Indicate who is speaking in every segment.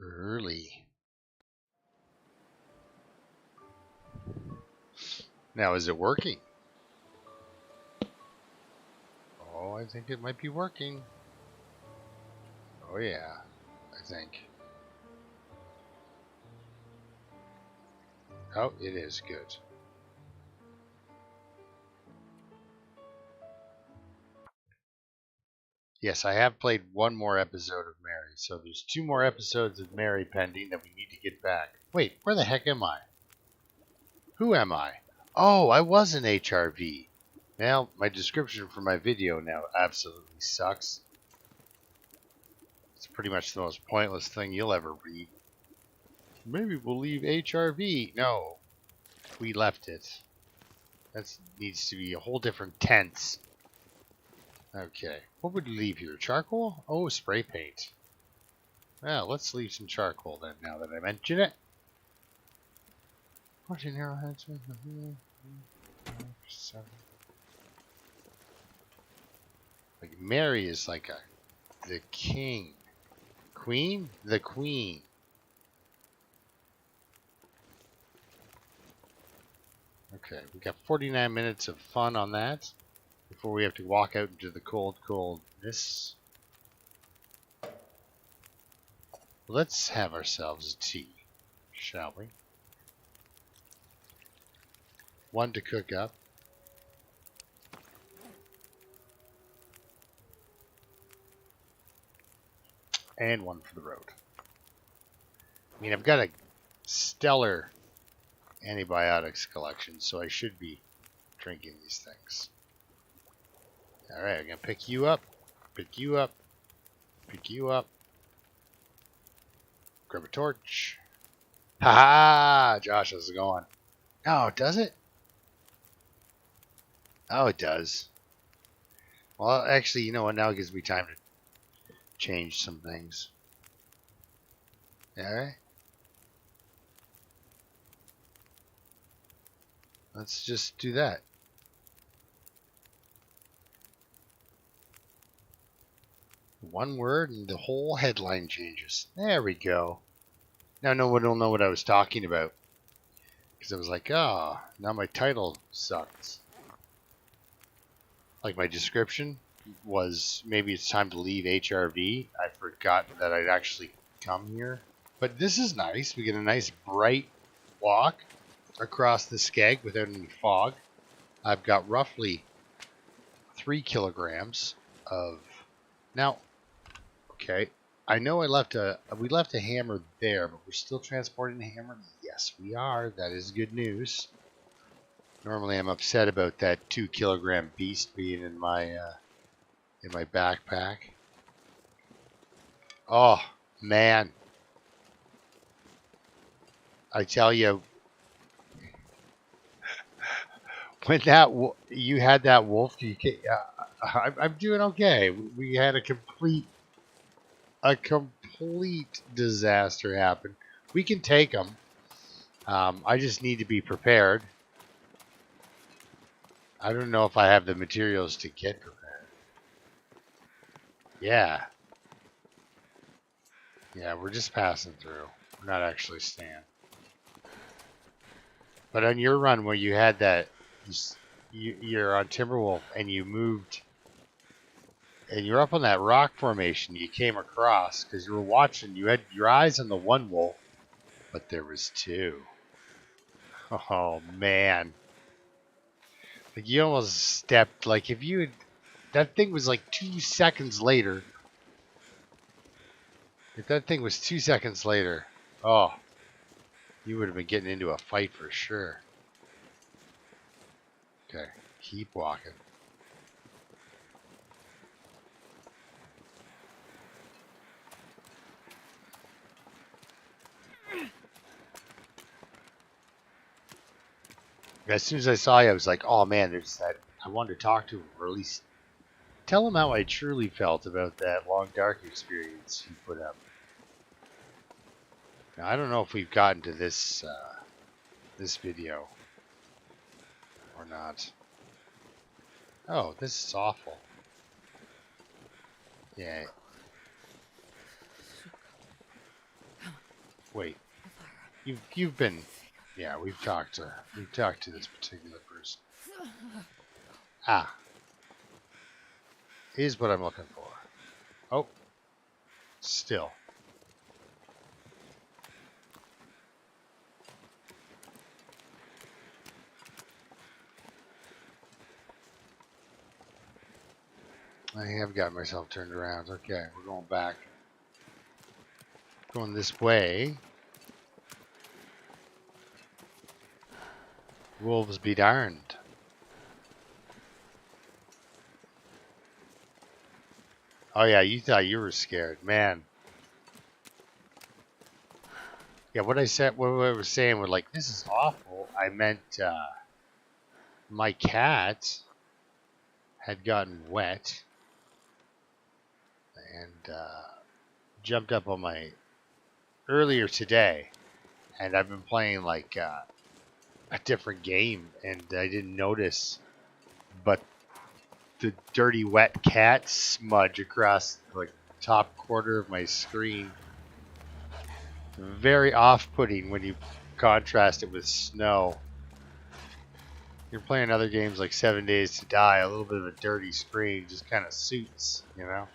Speaker 1: Early. Now, is it working? Oh, I think it might be working. Oh, yeah, I think. Oh, it is good. Yes, I have played one more episode of Mary, so there's 2 more episodes of Mary pending that we need to get back. Wait, where the heck am I? Who am I? Oh, I was an HRV. Well, my description for my video now absolutely sucks. It's pretty much the most pointless thing you'll ever read. Maybe we'll leave HRV. No, we left it. That needs to be a whole different tense. Okay, what would we leave here? Charcoal? Oh, spray paint. Well, let's leave some charcoal then, now that I mention it. 14 arrowheads. Like Mary is like the king. Queen? The queen. Okay, we got 49 minutes of fun on that before we have to walk out into the cold, coldness. Let's have ourselves a tea, shall we? 1 to cook up. And 1 for the road. I mean, I've got a stellar antibiotics collection, so I should be drinking these things. Alright, I'm going to pick you up, pick you up, pick you up. Grab a torch. Ha ha! Josh, how's it going? Oh, does it? Oh, it does. Well, actually, you know what? Now it gives me time to change some things. Alright. Let's just do that. One word and the whole headline changes. There we go. Now no one will know what I was talking about. Because I was like, oh, now my title sucks. Like my description was, maybe it's time to leave HRV. I forgot that I'd actually come here. But this is nice. We get a nice bright walk across the skeg without any fog. I've got roughly 3 kilograms of... Now, okay, I know we left a hammer there, but we're still transporting the hammer? Yes, we are. That is good news. Normally I'm upset about that 2 kilogram beast being in my backpack. Oh, man. I tell you, when you had that wolf, I'm doing okay. We had a complete disaster happen. We can take them. I just need to be prepared. I don't know if I have the materials to get prepared. Yeah. Yeah, we're just passing through. We're not actually staying. But on your run where you had that, you're on Timberwolf and you moved, and you're up on that rock formation you came across because you were watching, you had your eyes on the one wolf, but there was 2. Oh, man. Like you almost stepped, like if you had, that thing was like 2 seconds later. If that thing was 2 seconds later, oh, you would have been getting into a fight for sure. Okay, keep walking. As soon as I saw you, I was like, oh man, there's that. I wanted to talk to him, or at least tell him how I truly felt about that long dark experience he put up. Now, I don't know if we've gotten to this this video or not. Oh, this is awful. Yeah. Wait, you've been, yeah, we've talked to this particular person. Ah, here's what I'm looking for. Oh, still. I have got myself turned around. Okay, we're going back. Going this way. Wolves be darned. Oh yeah, you thought you were scared, man. Yeah, what I was saying was like, this is awful. I meant my cat had gotten wet and jumped up on my earlier today, and I've been playing like a different game, and I didn't notice, but the dirty wet cat smudge across like top quarter of my screen. Very off-putting when you contrast it with snow. You're playing other games like 7 Days to Die, a little bit of a dirty screen just kind of suits, you know?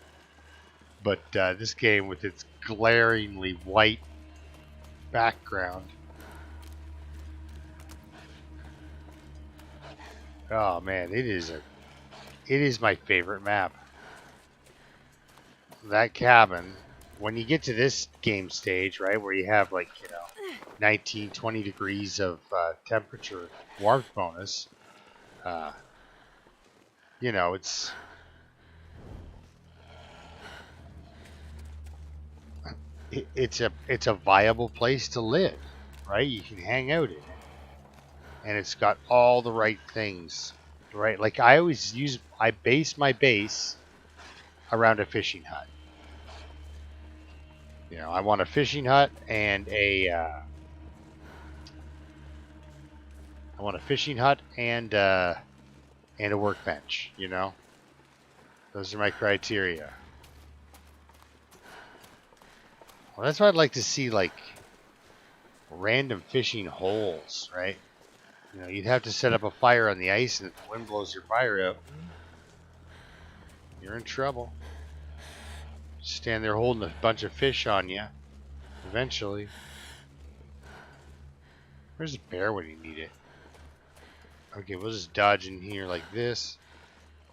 Speaker 1: But this game with its glaringly white background. Oh man, it is my favorite map. That cabin, when you get to this game stage, right, where you have like, 19, 20 degrees of temperature warmth bonus, it's it's a viable place to live, right? You can hang out in it, and it's got all the right things, right? Like I base my base around a fishing hut. I want a fishing hut and a workbench. Those are my criteria. Well, that's why I'd like to see, like, random fishing holes, right? You'd have to set up a fire on the ice, and if the wind blows your fire out, you're in trouble. Stand there holding a bunch of fish on you. Eventually. Where's the bear when you need it? Okay, we'll just dodge in here like this.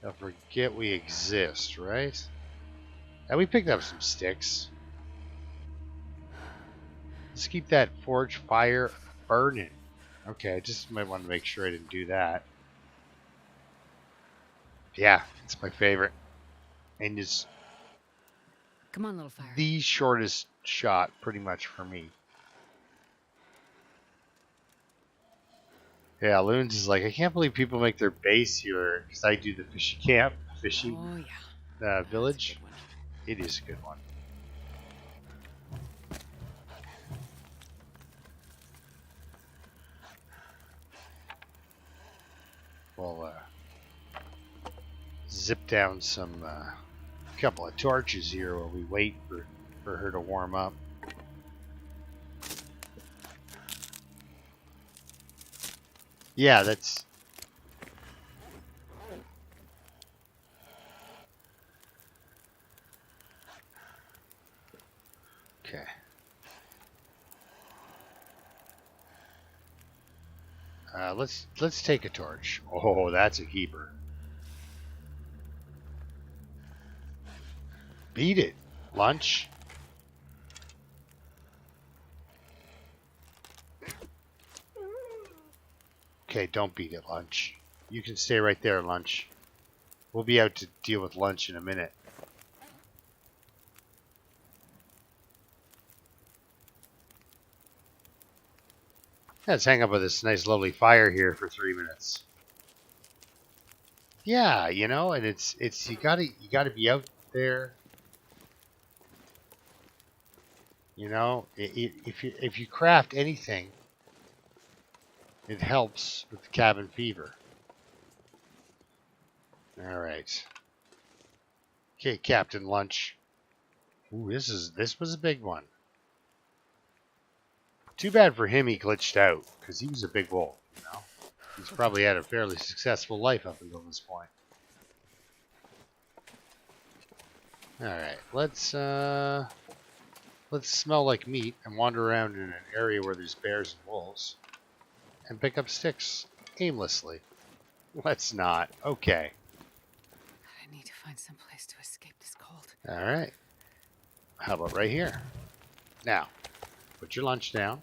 Speaker 1: They'll forget we exist, right? And we picked up some sticks. Let's keep that forge fire burning. Okay, I just might want to make sure I didn't do that. Yeah, it's my favorite. And it's
Speaker 2: Come on, little fire.
Speaker 1: The shortest shot, pretty much, for me. Yeah, Loons is like, I can't believe people make their base here, because I do the fishing village. It is a good one. We'll zip down some couple of torches here while we wait for her to warm up. Yeah, that's... Okay. Let's take a torch. Oh, that's a keeper. Beat it, Lunch. Okay, don't beat it, Lunch. You can stay right there, Lunch. We'll be out to deal with Lunch in a minute. Let's hang up with this nice, lovely fire here for 3 minutes. Yeah, and it's you gotta be out there. If you craft anything, it helps with the cabin fever. All right. Okay, Captain Lunch. Ooh, this was a big one. Too bad for him he glitched out, because he was a big wolf, you know? He's probably had a fairly successful life up until this point. Alright, let's smell like meat and wander around in an area where there's bears and wolves. And pick up sticks aimlessly. Let's not. Okay.
Speaker 2: I need to find some place to escape this cold.
Speaker 1: Alright. How about right here? Now, put your lunch down.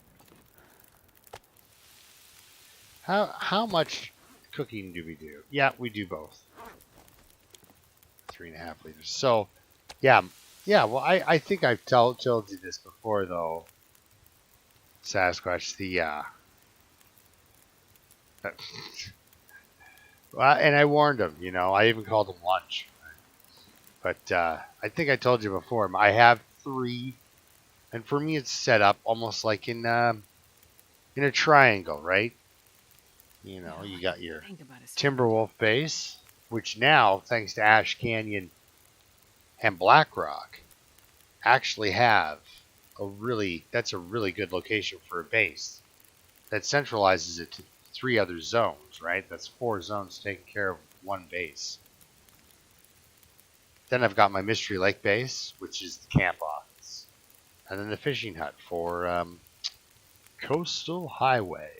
Speaker 1: How much cooking do we do? Yeah, we do both. 3.5 liters. So, yeah. Well, I think I've told you this before, though, Sasquatch. Well, and I warned him, you know. I even called him lunch. But I think I told you before. I have 3, and for me, it's set up almost like in a triangle, right? You know, you got your Timberwolf base, which now, thanks to Ash Canyon and Blackrock, actually have that's a really good location for a base. That centralizes it to 3 other zones, right? That's 4 zones taking care of 1 base. Then I've got my Mystery Lake base, which is the camp office. And then the fishing hut for Coastal Highway.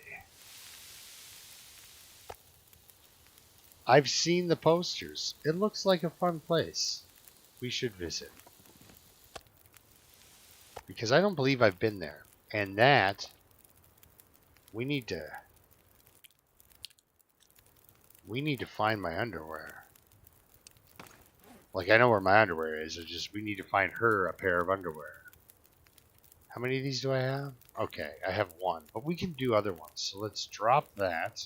Speaker 1: I've seen the posters. It looks like a fun place. We should visit. Because I don't believe I've been there. And that, we need to find my underwear. Like, I know where my underwear is. It's just, we need to find her a pair of underwear. How many of these do I have? Okay, I have 1. But we can do other ones. So let's drop that.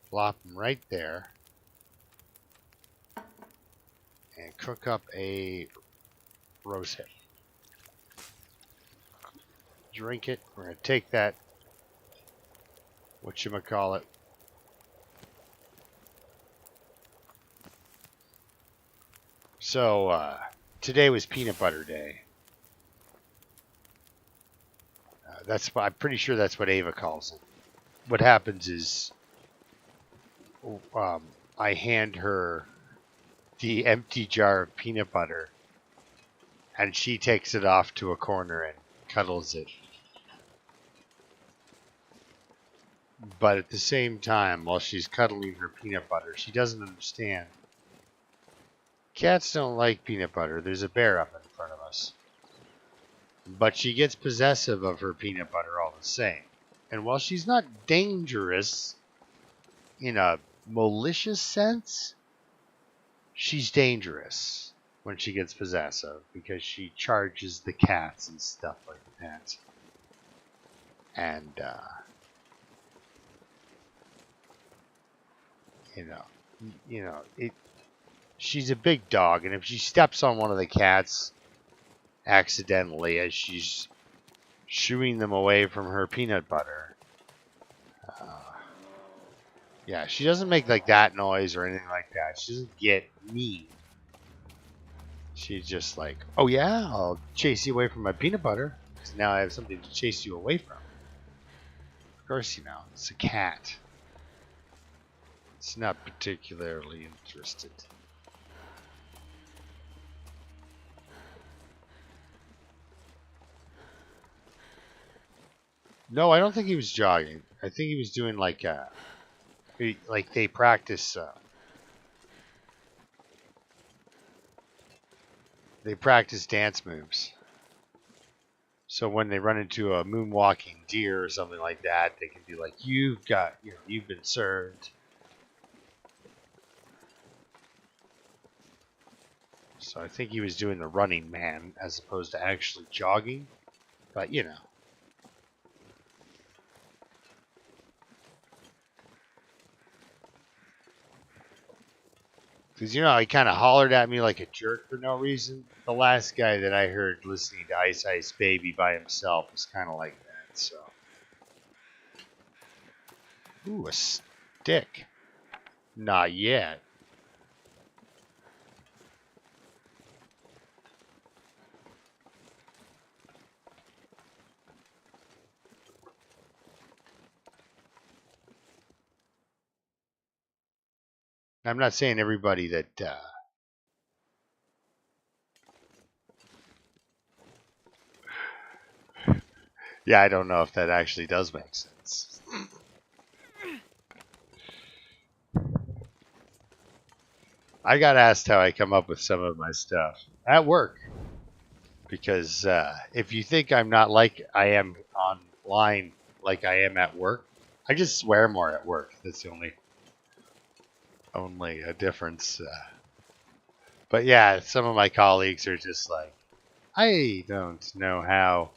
Speaker 1: Plop them right there. And cook up a rose hip. Drink it. We're going to take that, whatchamacallit. So, today was peanut butter day. I'm pretty sure that's what Ava calls it. What happens is, I hand her the empty jar of peanut butter, and she takes it off to a corner and cuddles it. But at the same time, while she's cuddling her peanut butter, she doesn't understand. Cats don't like peanut butter. There's a bear up in front of us. But she gets possessive of her peanut butter all the same. And while she's not dangerous in a malicious sense, she's dangerous when she gets possessive because she charges the cats and stuff like that. And, she's a big dog, and if she steps on one of the cats accidentally as she's shooing them away from her peanut butter, yeah, she doesn't make like that noise or anything like that. She doesn't get mean. She's just like, oh yeah, I'll chase you away from my peanut butter. So now I have something to chase you away from. Of course, it's a cat. It's not particularly interested. No, I don't think he was jogging. I think he was doing like they practice. They practice dance moves. So when they run into a moonwalking deer or something like that, they can be like, "You've been served." So I think he was doing the running man as opposed to actually jogging. But because he kind of hollered at me like a jerk for no reason. The last guy that I heard listening to Ice Ice Baby by himself was kind of like that. So, ooh, a stick. Not yet. I'm not saying everybody that yeah, I don't know if that actually does make sense. I got asked how I come up with some of my stuff at work. Because if you think I'm not like I am online like I am at work, I just swear more at work. That's the only a difference. But yeah, some of my colleagues are just like, I don't know how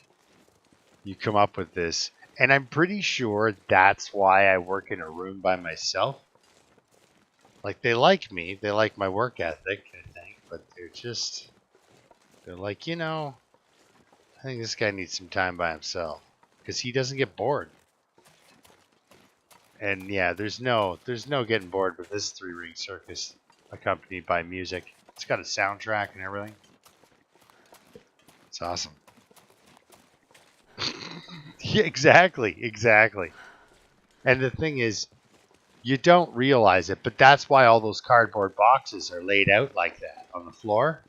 Speaker 1: you come up with this. And I'm pretty sure that's why I work in a room by myself. Like, they like me, they like my work ethic, I think, but they're like, I think this guy needs some time by himself because he doesn't get bored. And yeah, there's no getting bored with this three-ring circus accompanied by music. It's got a soundtrack and everything. It's awesome. Yeah, exactly. And the thing is, you don't realize it, but that's why all those cardboard boxes are laid out like that on the floor.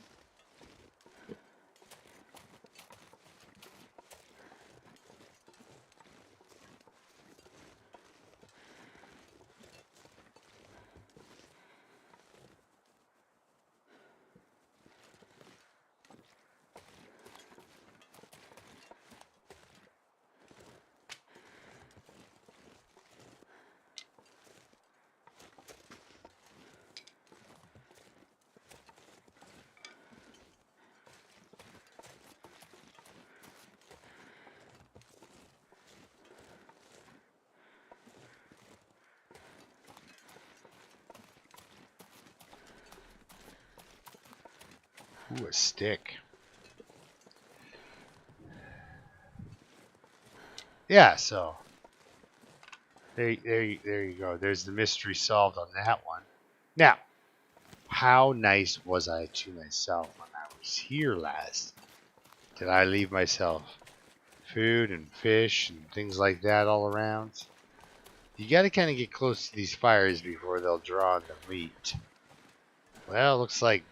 Speaker 1: Ooh, a stick. Yeah, so there you go. There's the mystery solved on that one. Now, how nice was I to myself when I was here last? Did I leave myself food and fish and things like that all around? You got to kind of get close to these fires before they'll draw on the meat. Well, looks like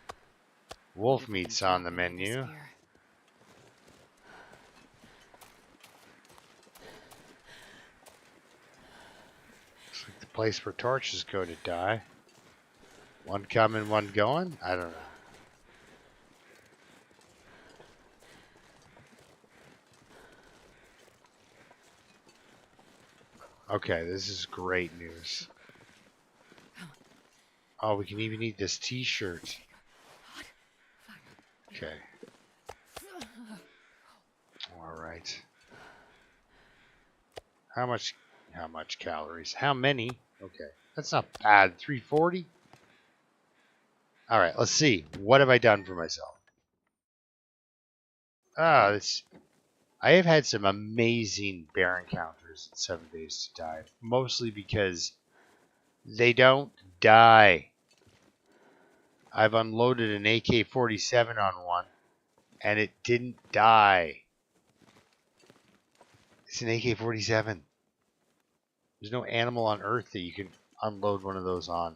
Speaker 1: wolf meat's on the menu. Looks like the place where torches go to die. One coming, one going? I don't know. Okay, this is great news. Oh, we can even eat this t-shirt. Okay. All right. How much calories? How many? Okay. That's not bad. 340? All right, let's see. What have I done for myself? I have had some amazing bear encounters in 7 Days to Die, mostly because they don't die. I've unloaded an AK-47 on one, and it didn't die. It's an AK-47. There's no animal on Earth that you can unload one of those on.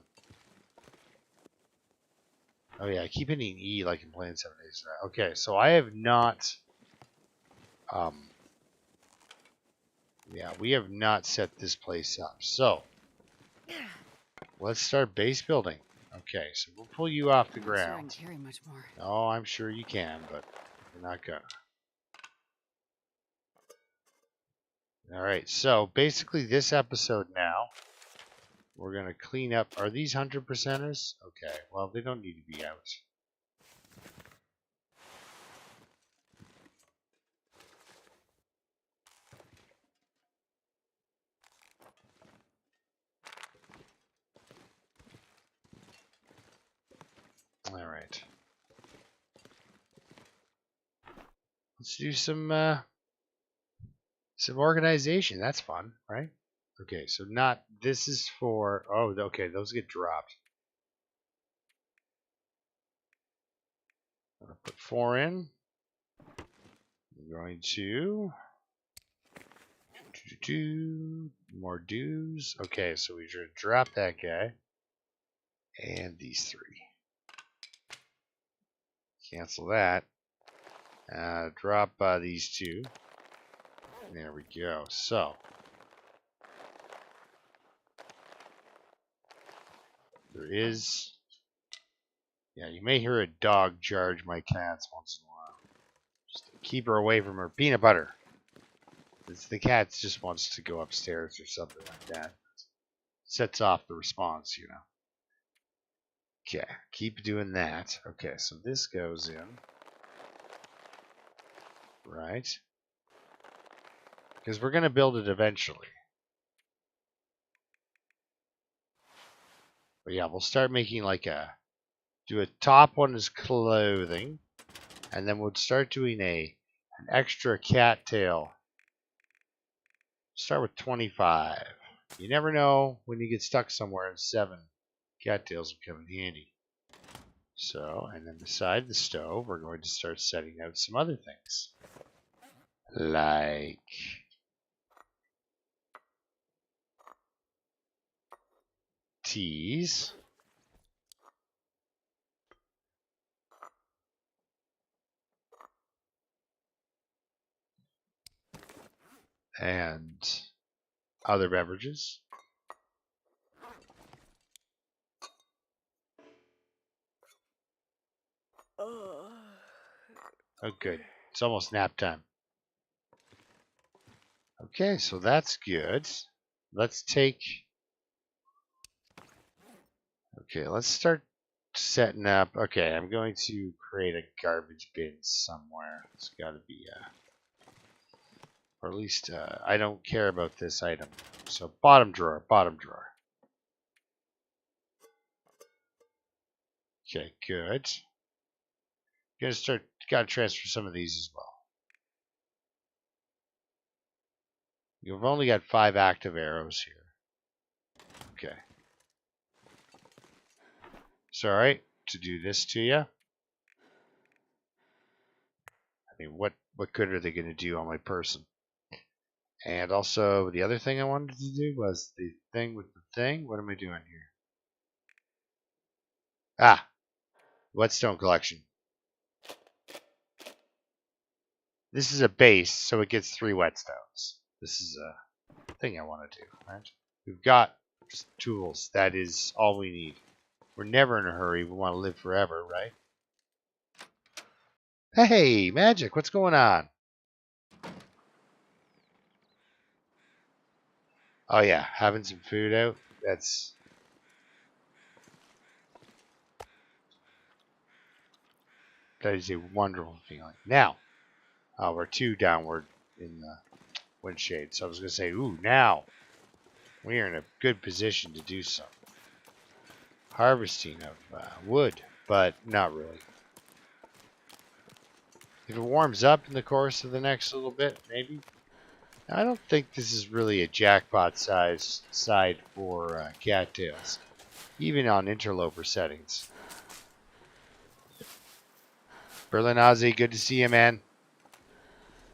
Speaker 1: Oh yeah, I keep hitting E like I'm playing 7 Days to Die. Okay, so I have not... yeah, we have not set this place up. So, let's start base building. Okay, so we'll pull you off the ground.
Speaker 2: Sure I can carry much more.
Speaker 1: Oh, I'm sure you can, but you're not gonna. Alright, so basically this episode now, we're gonna clean up. Are these 100%ers? Okay, well, they don't need to be out. Alright. Let's do some organization. That's fun, right? Okay, so not, this is for, oh, okay, those get dropped. I'm gonna put 4 in. I'm going to do more dues. Okay, so we should drop that guy. And these 3. Cancel that. Drop these 2. There we go. So there is. Yeah, you may hear a dog charge my cats once in a while. Just to keep her away from her peanut butter. The cat just wants to go upstairs or something like that. Sets off the response, you know. Okay, keep doing that. Okay, so this goes in. Right. Because we're going to build it eventually. But yeah, we'll start making like do a top one as clothing. And then we'll start doing an extra cattail. Start with 25. You never know when you get stuck somewhere and 7 cattails will come in handy. So, and then beside the stove, we're going to start setting out some other things. Like teas. And other beverages. Oh, good. It's almost nap time. Okay, so that's good. Let's take... Okay, let's start setting up. Okay, I'm going to create a garbage bin somewhere. It's got to be... or at least I don't care about this item. So bottom drawer, bottom drawer. Okay, good. Gotta transfer some of these as well. You've only got 5 active arrows here. Okay. It's alright to do this to you. I mean, what good are they going to do on my person? And also, the other thing I wanted to do was the thing with the thing. What am I doing here? Ah, whetstone collection. This is a base, so it gets 3 whetstones. This is a thing I want to do, right? We've got just tools. That is all we need. We're never in a hurry. We want to live forever, right? Hey, Magic, what's going on? Oh yeah, having some food out. That is a wonderful feeling. Now, we're 2 downward in the wind shade. So I was going to say, ooh, now we are in a good position to do some harvesting of wood, but not really. If it warms up in the course of the next little bit, maybe. Now, I don't think this is really a jackpot size side for cattails, even on interloper settings. Berlin Ozzy, good to see you, man.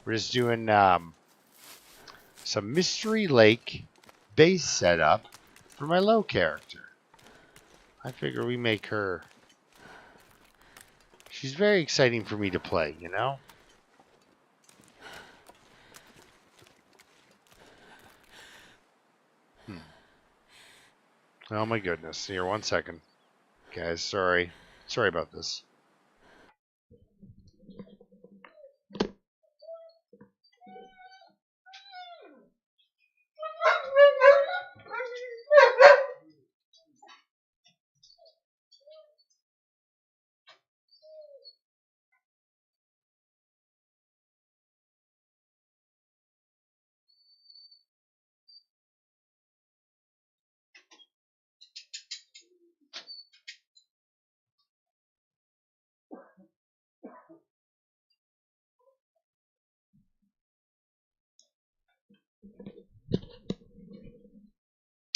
Speaker 1: We're just doing some Mystery Lake base setup for my low character. I figure we make her... She's very exciting for me to play, you know? Oh my goodness. Here, 1 second. Guys, sorry. Sorry about this.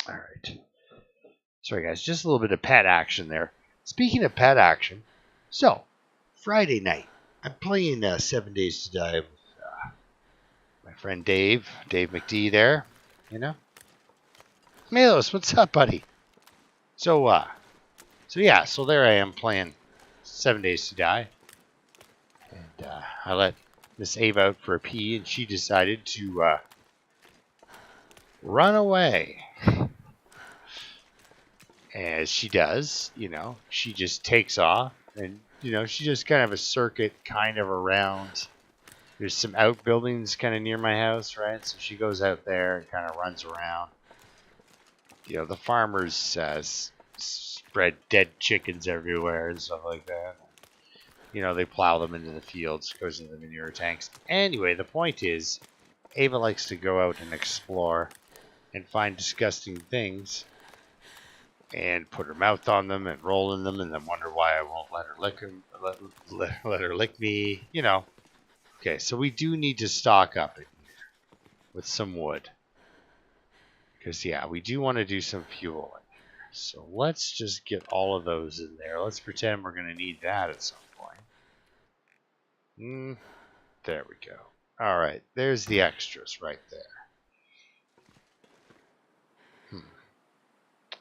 Speaker 1: All right. Sorry, guys. Just a little bit of pet action there. Speaking of pet action, so, Friday night, I'm playing 7 Days to Die with my friend Dave McD there, you know? Milos, what's up, buddy? So, So yeah, so there I am playing 7 Days to Die. And I let Miss Ava out for a pee, and she decided to run away. As she does, she just takes off, and she just kind of a circuit kind of around. There's some outbuildings kind of near my house, right? So she goes out there and kind of runs around. The farmers spread dead chickens everywhere and stuff like that. They plow them into the fields, goes into the manure tanks. Anyway, the point is, Ava likes to go out and explore and find disgusting things and put her mouth on them and roll in them and then wonder why I won't let her lick them, let her lick me, Okay, so we do need to stock up in here with some wood. Because, yeah, we do want to do some fuel in here. So let's just get all of those in there. Let's pretend we're going to need that at some point. There we go. All right, there's the extras right there.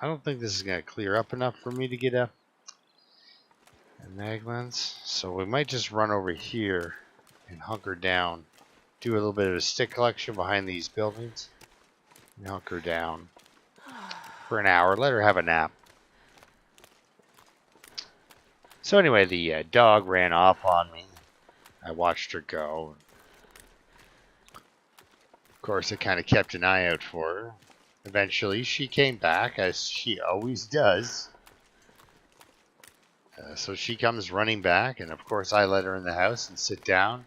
Speaker 1: I don't think this is going to clear up enough for me to get a mag lens. So we might just run over here and hunker down. Do a little bit of a stick collection behind these buildings. And hunker down for an hour. Let her have a nap. So anyway, the dog ran off on me. I watched her go. Of course, I kind of kept an eye out for her. Eventually, she came back, as she always does. So she comes running back, and of course I let her in the house and sit down.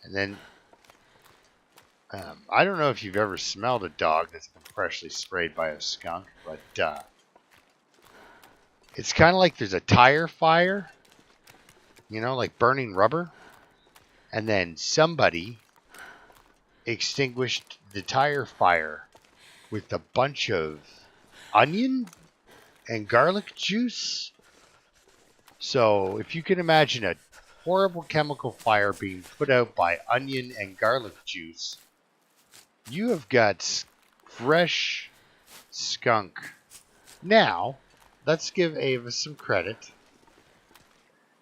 Speaker 1: And then, I don't know if you've ever smelled a dog that's been freshly sprayed by a skunk, but it's kind of like there's a tire fire, like burning rubber. And then somebody extinguished the tire fire with a bunch of onion and garlic juice. So if you can imagine a horrible chemical fire being put out by onion and garlic juice, you have got fresh skunk. Now, let's give Ava some credit.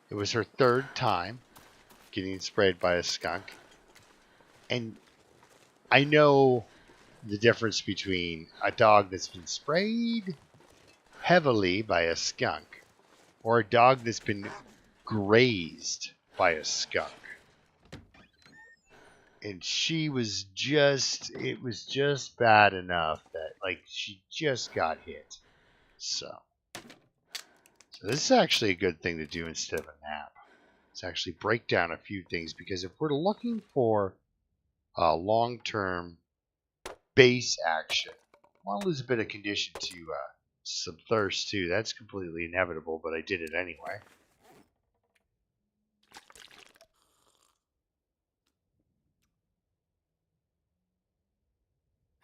Speaker 1: It was her third time getting sprayed by a skunk. And I know the difference between a dog that's been sprayed heavily by a skunk or a dog that's been grazed by a skunk. And it was just bad enough that, she just got hit. So this is actually a good thing to do instead of a nap. Let's actually break down a few things, because if we're looking for long-term base action, I want to lose a bit of condition to some thirst too. That's completely inevitable, but I did it anyway.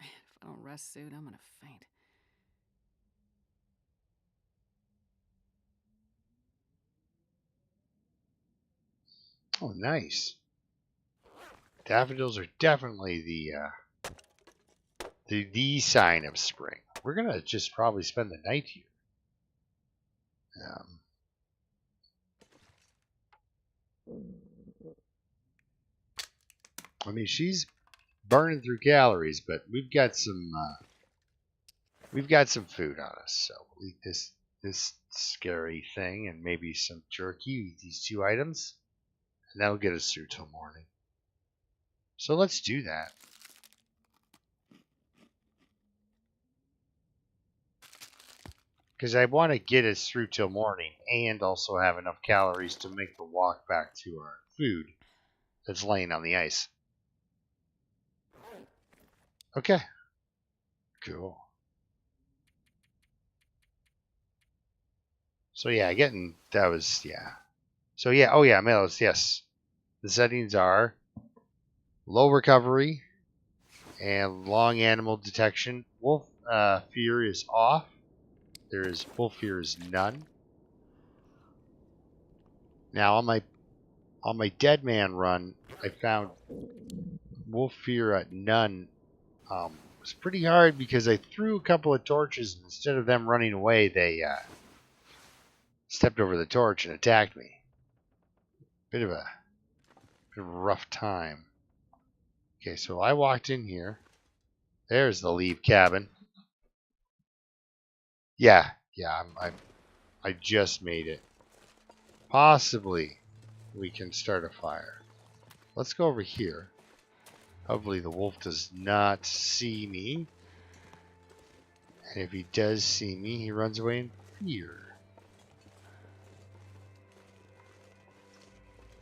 Speaker 2: Man, if I don't rest soon, I'm gonna faint.
Speaker 1: Oh, nice. Daffodils are definitely the sign of spring. We're gonna just probably spend the night here. I mean, she's burning through calories, but we've got some food on us, so we'll eat this scary thing and maybe some jerky. We eat these 2 items, and that'll get us through till morning. So let's do that. Because I want to get us through till morning and also have enough calories to make the walk back to our food that's laying on the ice. Okay. Cool. So yeah, So yeah, oh yeah, Melos, yes. The settings are low recovery and long animal detection. Wolf fear is off. Wolf fear is none. Now on my dead man run, I found wolf fear at none. It was pretty hard because I threw a couple of torches, and instead of them running away, they stepped over the torch and attacked me. Bit of a rough time. Okay, so I walked in here. There's the leave cabin. Yeah, I just made it. Possibly we can start a fire. Let's go over here. Hopefully the wolf does not see me. And if he does see me, he runs away in fear.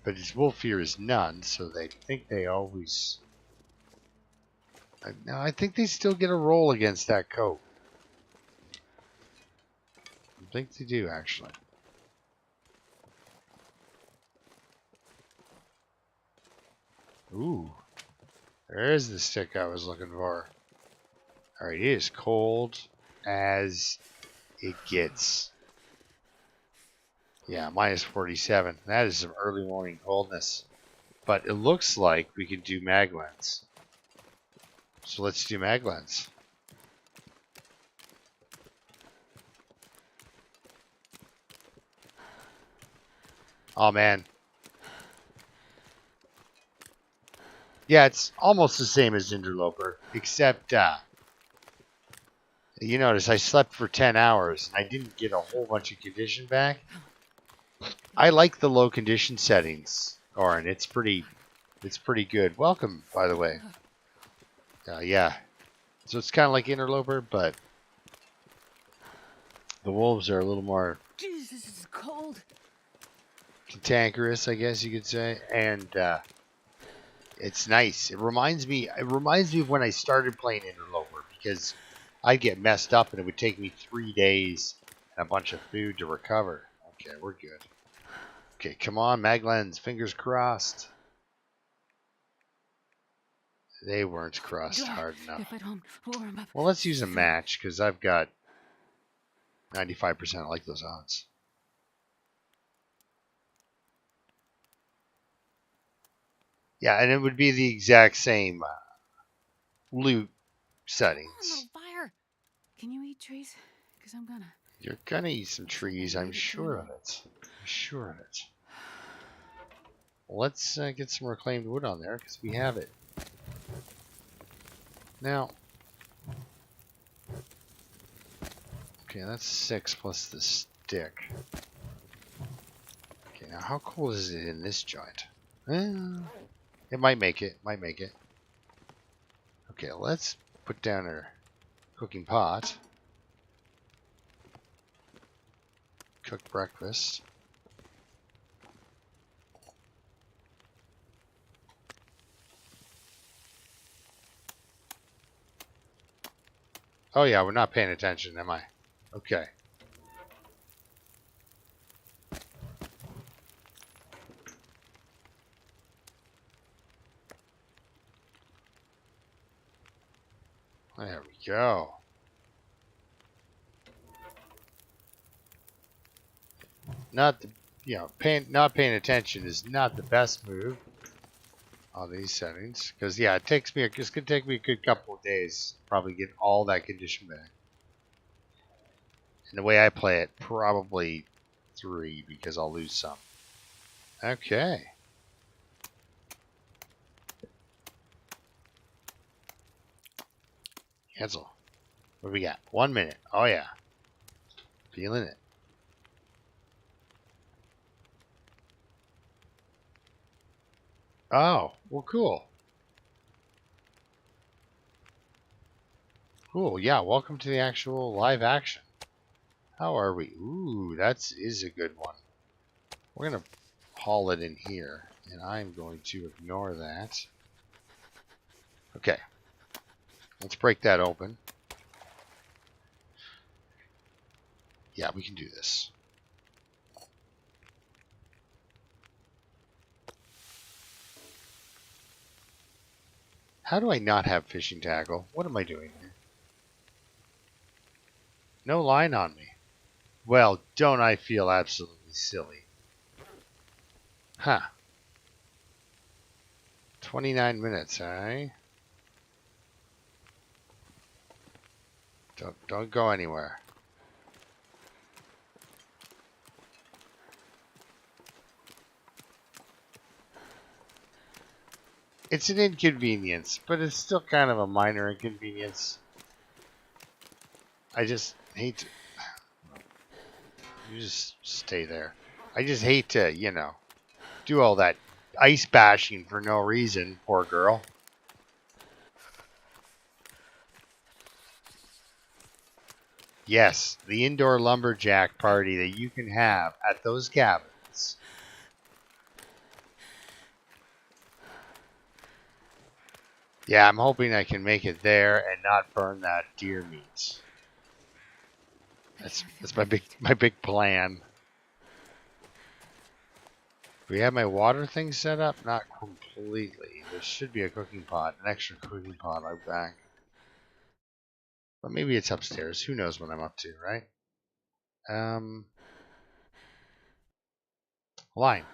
Speaker 1: But his wolf fear is none, so they think they always... No, I think they still get a roll against that coat. I think they do, actually. Ooh. There's the stick I was looking for. Alright, it is cold as it gets. Yeah, minus 47. That is some early morning coldness. But it looks like we can do mag lens. So let's do mag lens. Oh man. Yeah, it's almost the same as Interloper, except you notice I slept for 10 hours and I didn't get a whole bunch of condition back. I like the low condition settings, Oren. It's pretty good. Welcome, by the way. Yeah. So it's kind of like Interloper, but the wolves are a little more
Speaker 2: Jesus, this is cold.
Speaker 1: cantankerous, I guess you could say, and it's nice. It reminds me of when I started playing Interloper, because I'd get messed up and it would take me 3 days and a bunch of food to recover. Okay, we're good. Okay, come on, Maglens, fingers crossed. They weren't crossed hard enough. Well, let's use a match, because I've got 95%. I like those odds. Yeah, and it would be the exact same loot settings.
Speaker 2: Fire. Can you eat trees? Because I'm gonna.
Speaker 1: You're gonna eat some trees, I'm sure of it. I'm sure of it. Let's get some reclaimed wood on there, because we have it. Now, okay, that's 6 plus the stick. Okay, now how cold is it in this joint? It might make it, Okay, let's put down our cooking pot. Cook breakfast. Oh yeah, we're not paying attention, am I? Okay. There we go. Not the, not paying attention is not the best move on these settings, because yeah, it's gonna take me a good couple of days probably get all that condition back. And the way I play it, probably 3, because I'll lose some. Okay. Cancel. What do we got? 1 minute. Oh yeah. Feeling it. Oh, well, cool. Cool, yeah, welcome to the actual live action. How are we? Ooh, that is a good one. We're going to haul it in here, and I'm going to ignore that. Okay. Let's break that open. Yeah, we can do this. How do I not have fishing tackle? What am I doing here? No line on me. Well, don't I feel absolutely silly? Huh. 29 minutes, eh? Don't go anywhere. It's an inconvenience, but it's still kind of a minor inconvenience. I just hate to... You just stay there. I just hate to, you know, do all that ice bashing for no reason, poor girl. Yes, the indoor lumberjack party that you can have at those cabins. Yeah, I'm hoping I can make it there and not burn that deer meat. That's my big plan. Do we have my water thing set up? Not completely. There should be a cooking pot, an extra cooking pot out back. But maybe it's upstairs. Who knows what I'm up to, right? Line.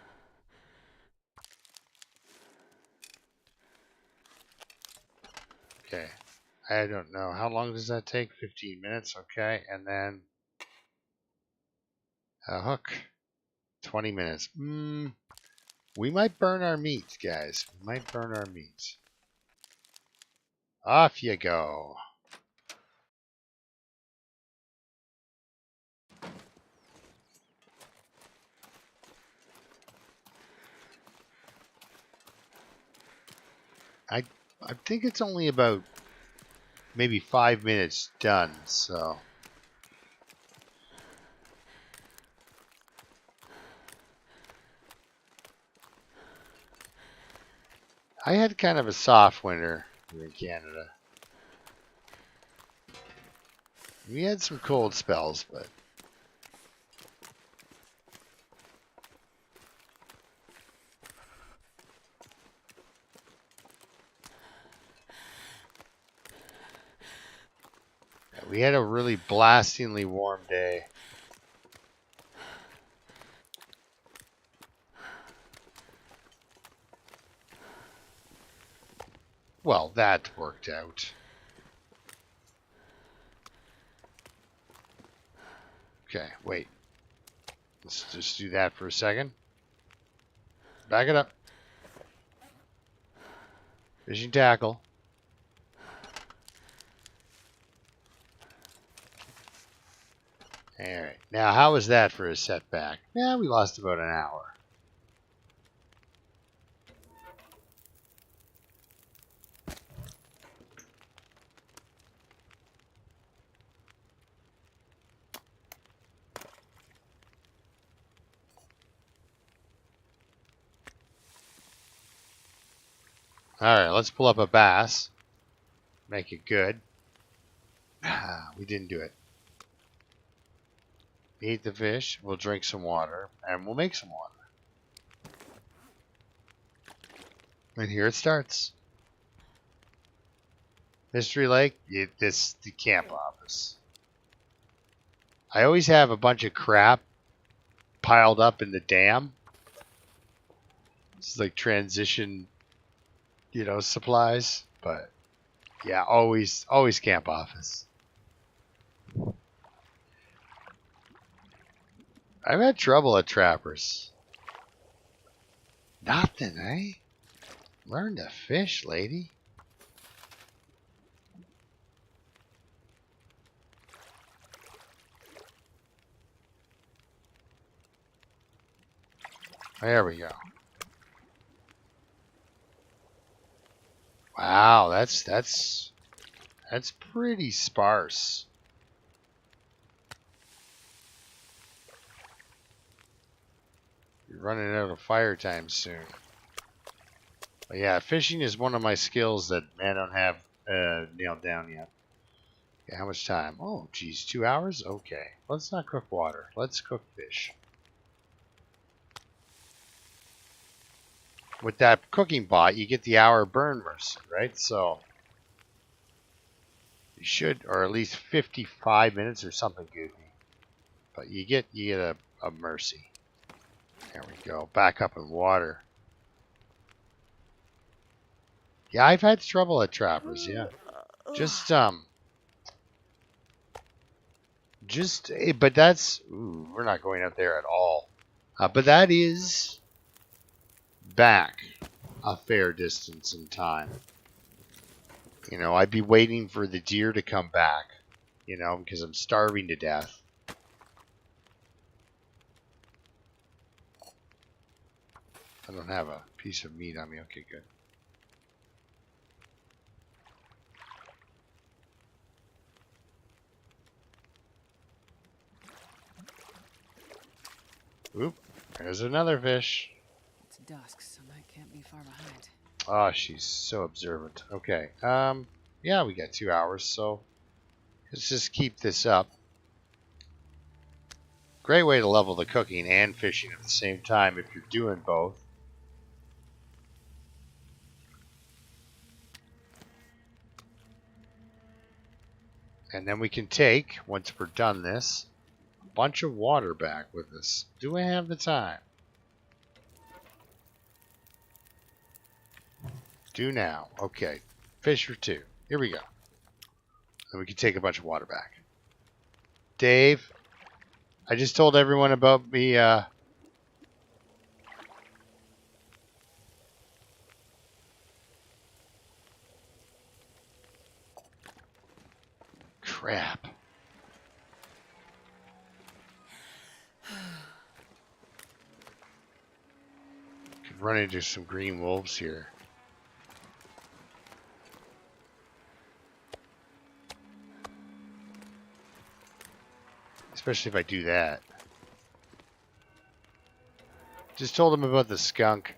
Speaker 1: Okay. I don't know. How long does that take? 15 minutes. Okay. And then a hook. 20 minutes. We might burn our meat, guys. We might burn our meat. Off you go. I think it's only about maybe 5 minutes done, so. I had kind of a soft winter here in Canada. We had some cold spells, but we had a really blastingly warm day. Well, that worked out. Okay, wait. Let's just do that for a second. Back it up. Fishing tackle. Alright, now how was that for a setback? Yeah, we lost about an hour. Alright, let's pull up a bass. Make it good. We didn't do it. Eat the fish, we'll drink some water, and we'll make some water. And here it starts. Mystery Lake, this the camp office. I always have a bunch of crap piled up in the dam. It's like transition, you know, supplies. But yeah, always camp office. I've had trouble at trappers. Nothing, eh? Learn to fish, lady. There we go. Wow, that's pretty sparse. You're running out of fire time soon. But yeah, fishing is one of my skills that I don't have nailed down yet. Okay, how much time? Oh, geez, 2 hours? Okay, let's not cook water. Let's cook fish. With that cooking pot, you get the hour burn mercy, right? So you should, or at least 55 minutes or something goofy. But you get a mercy. There we go. Back up in water. Yeah, I've had trouble at trappers. Yeah, but that's we're not going out there at all. But that is back. a fair distance in time. You know, I'd be waiting for the deer to come back, you know, because I'm starving to death. I don't have a piece of meat on me. Okay, good. Oop, there's another fish.
Speaker 2: It's dusk, so I can't be far behind.
Speaker 1: Oh, she's so observant. Okay, yeah, we got 2 hours, so let's just keep this up. Great way to level the cooking and fishing at the same time if you're doing both. And then we can take, once we're done this, a bunch of water back with us. Do I have the time? Do now. Okay. Fish for 2. Here we go. And we can take a bunch of water back. Dave, I just told everyone about me, crap. Could run into some green wolves here. Especially if I do that. Just told him about the skunk.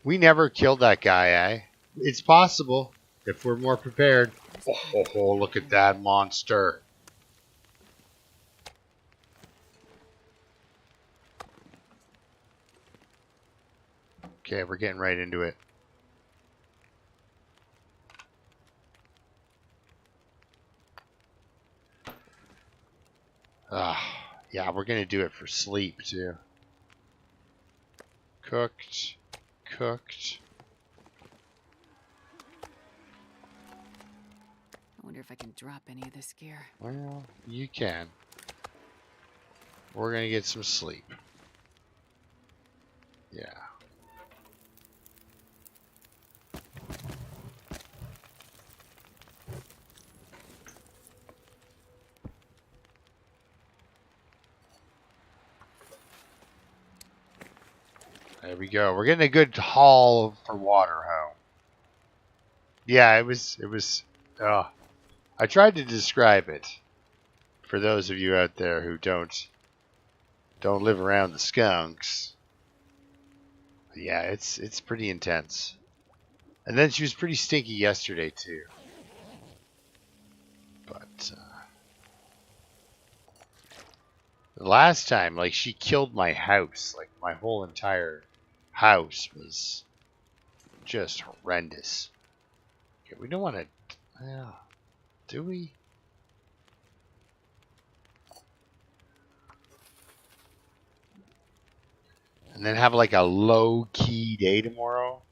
Speaker 1: We never killed that guy, eh? It's possible if we're more prepared. Oh, look at that monster. Okay, we're getting right into it. Yeah, we're going to do it for sleep, too. Cooked. Cooked.
Speaker 2: I wonder if I can drop any of this gear.
Speaker 1: Well, you can. We're going to get some sleep. Yeah. There we go. We're getting a good haul for water home. Yeah, it was, I tried to describe it for those of you out there who don't live around the skunks. But yeah, it's pretty intense. And then she was pretty stinky yesterday too. But the last time, like, she killed my house. Like, my whole entire house was just horrendous. Okay, we don't want to. Do we? And then have like a low-key day tomorrow?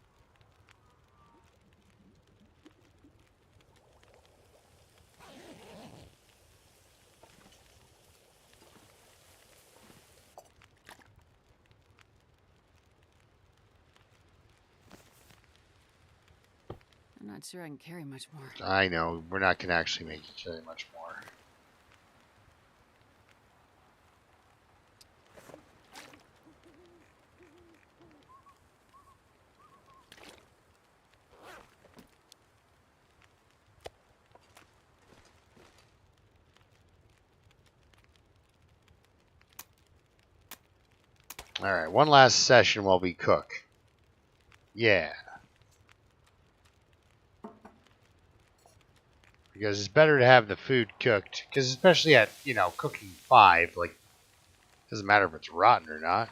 Speaker 2: I'm not sure I can carry much more.
Speaker 1: I know. We're not going to actually make you carry much more. Alright, one last session while we cook. Yeah. Because it's better to have the food cooked. Because especially at, you know, cooking 5, like, doesn't matter if it's rotten or not.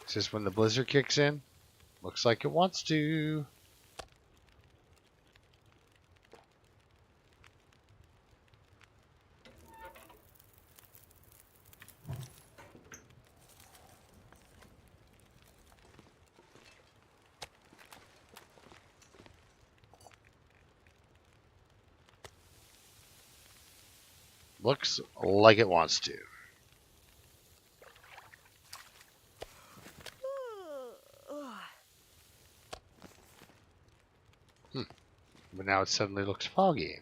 Speaker 1: It's just when the blizzard kicks in. Looks like it wants to. Looks like it wants to. But now it suddenly looks foggy.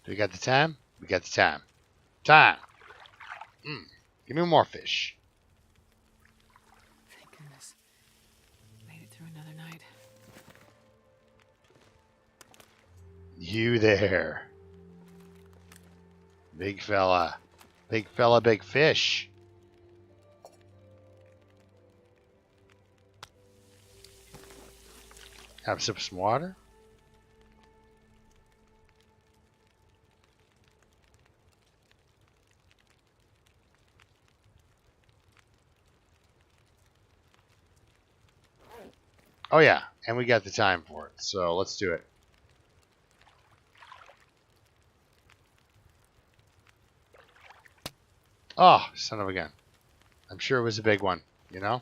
Speaker 1: Do we got the time? We got the time. Time! Give me more fish.
Speaker 2: Thank goodness. Made it through another night.
Speaker 1: You there. Big fella. Big fella, big fish. Have a sip of some water. Oh yeah, and we got the time for it, so let's do it. Oh, son of a gun. I'm sure it was a big one, you know?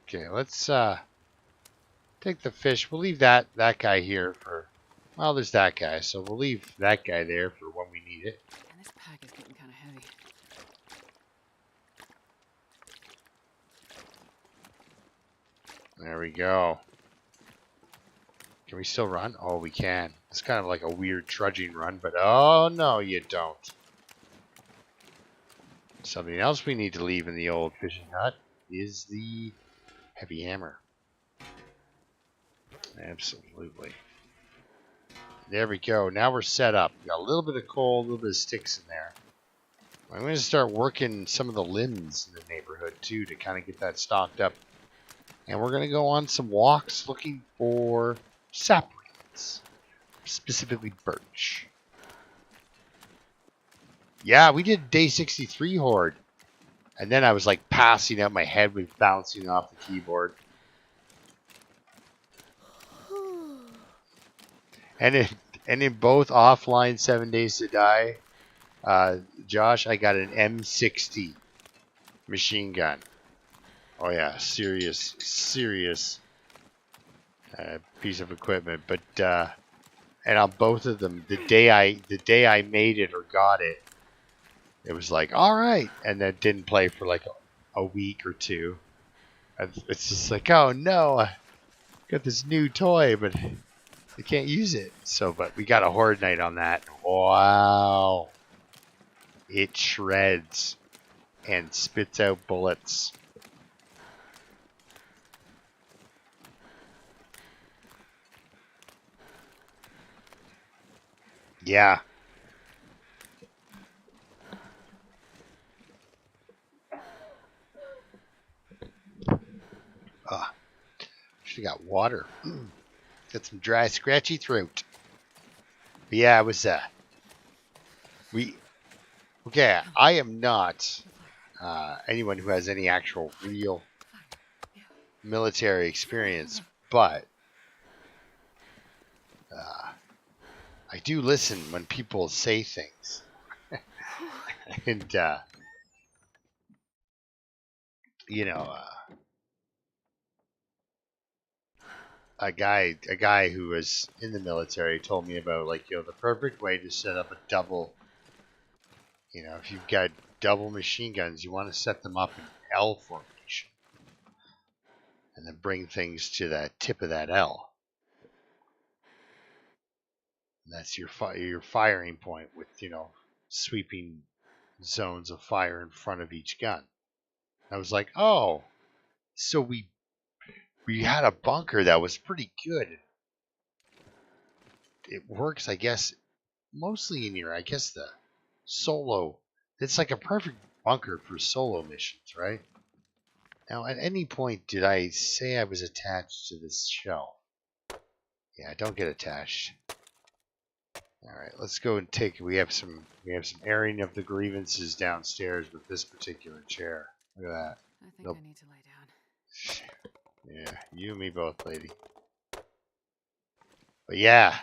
Speaker 1: Okay, let's take the fish. We'll leave that guy here for... Well, there's that guy, so we'll leave that guy there for when we need it.
Speaker 2: And this pack is getting kind of heavy.
Speaker 1: There we go. Can we still run? Oh, we can. It's kind of like a weird trudging run, but oh no, you don't. Something else we need to leave in the old fishing hut is the heavy hammer. Absolutely. There we go. Now we're set up. We got a little bit of coal, a little bit of sticks in there. I'm going to start working some of the limbs in the neighborhood too to kind of get that stocked up. And we're going to go on some walks looking for saplings, specifically birch. Yeah, we did day 63 horde. And then I was like passing out, my head was bouncing off the keyboard. And in both offline 7 Days to Die, Josh, I got an M60 machine gun. Oh yeah, serious piece of equipment. But and on both of them, the day I made it or got it, it was like all right, and then didn't play for like a week or two. And it's just like, oh no, I got this new toy, but I can't use it. So, but we got a horde night on that. Wow, it shreds and spits out bullets. Yeah. Should have got water. Got some dry, scratchy throat. But yeah, it was okay. I am not anyone who has any actual real military experience, but I do listen when people say things, and you know, a guy who was in the military told me about like the perfect way to set up a double. If you've got double machine guns, you want to set them up in L formation, and then bring things to that tip of that L. And that's your firing point with sweeping zones of fire in front of each gun. I was like, oh, so we had a bunker that was pretty good. It works, I guess, mostly in I guess the solo. It's like a perfect bunker for solo missions, right? Now, at any point did I say I was attached to this shelf? Yeah, don't get attached. All right, let's go and we have some airing of the grievances downstairs with this particular chair. Look at that.
Speaker 2: I think I need to lay down.
Speaker 1: Yeah, you and me both, lady. But yeah,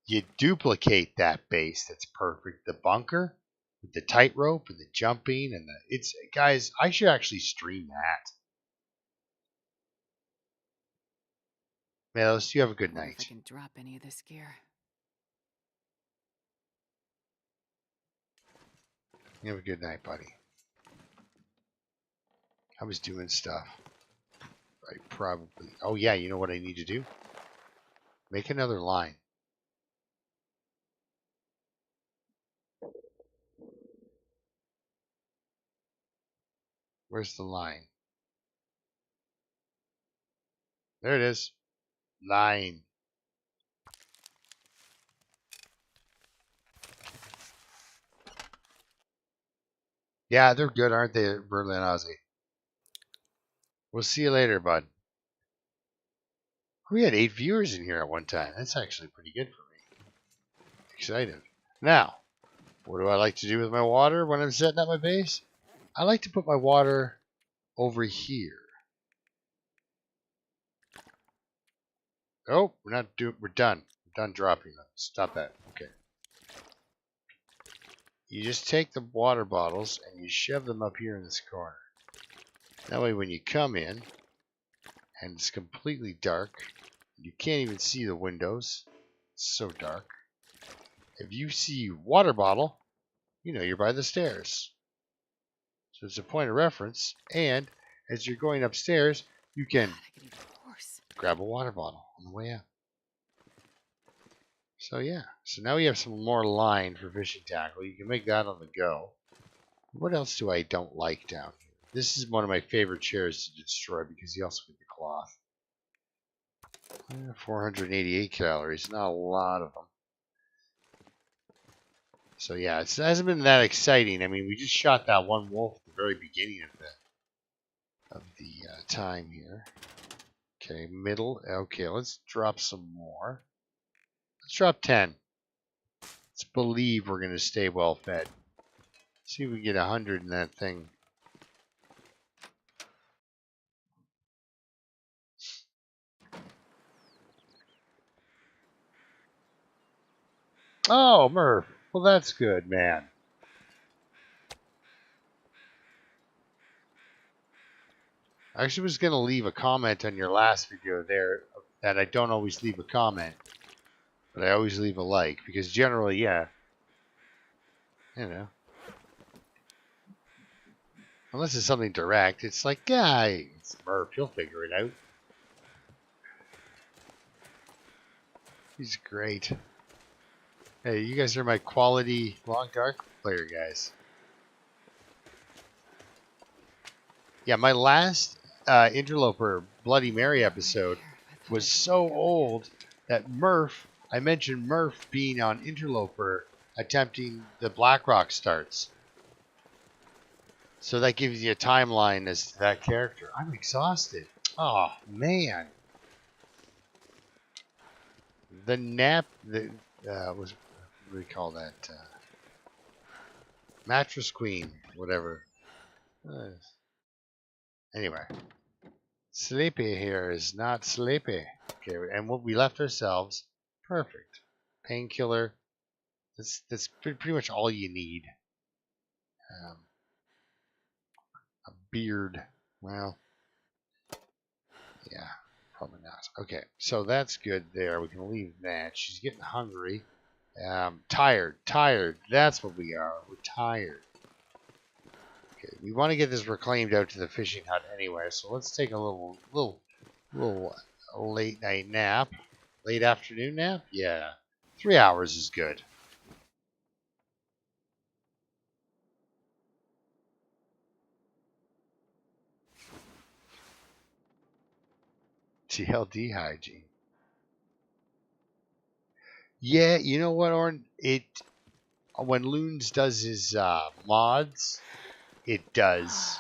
Speaker 1: you duplicate that base. That's perfect. The bunker with the tightrope and the jumping and guys. I should actually stream that. Meadows, you have a good
Speaker 2: I wonder if I
Speaker 1: night.
Speaker 2: can drop any of this gear.
Speaker 1: You have a good night, buddy. I was doing stuff. I probably... Oh, yeah, you know what I need to do? Make another line. Where's the line? There it is. Line. Yeah, they're good, aren't they, Berlin Aussie? We'll see you later, bud. We had 8 viewers in here at one time. That's actually pretty good for me. Excited. Now, what do I like to do with my water when I'm setting up my base? I like to put my water over here. Oh, we're not doing. We're done. We're done dropping them. Stop that. Okay. You just take the water bottles and you shove them up here in this corner. That way, when you come in and it's completely dark, you can't even see the windows. It's so dark. If you see water bottle, you know you're by the stairs. So it's a point of reference. And as you're going upstairs, you can
Speaker 2: God, I could eat a horse.
Speaker 1: grab a water bottle on the way up. So yeah, so now we have some more line for fishing tackle. You can make that on the go. What else do I don't like down here? This is one of my favorite chairs to destroy because you also get the cloth. 488 calories, not a lot of them. So yeah, it hasn't been that exciting. I mean, we just shot that one wolf at the very beginning of the time here. Okay, middle. Okay, let's drop some more. Let's drop 10. Let's believe we're going to stay well fed. See if we can get 100 in that thing. Oh, Murph. Well, that's good, man. I actually was going to leave a comment on your last video there that I don't always leave a comment, but I always leave a like because generally, yeah, you know, unless it's something direct, it's like, yeah, it's Murph. He'll figure it out. He's great. Hey, you guys are my quality long dark player guys. Yeah, my last Interloper Bloody Mary episode was so old that Murph, I mentioned Murph being on Interloper attempting the Blackrock starts. So that gives you a timeline as to that character. I'm exhausted. Oh, man. The nap, what do we call that? Mattress Queen, whatever. Anyway. Sleepy here is not sleepy. Okay, and what we left ourselves, perfect. Painkiller. That's pretty much all you need. A beard. Well, yeah, probably not. Okay, so that's good there. We can leave that. She's getting hungry. Tired. That's what we are. We're tired. Okay, we want to get this reclaimed out to the fishing hut anyway, so let's take a little late night nap. Late afternoon nap? Yeah. 3 hours is good. TLD hygiene. Yeah, you know what, Orn? When Loons does his mods, it does.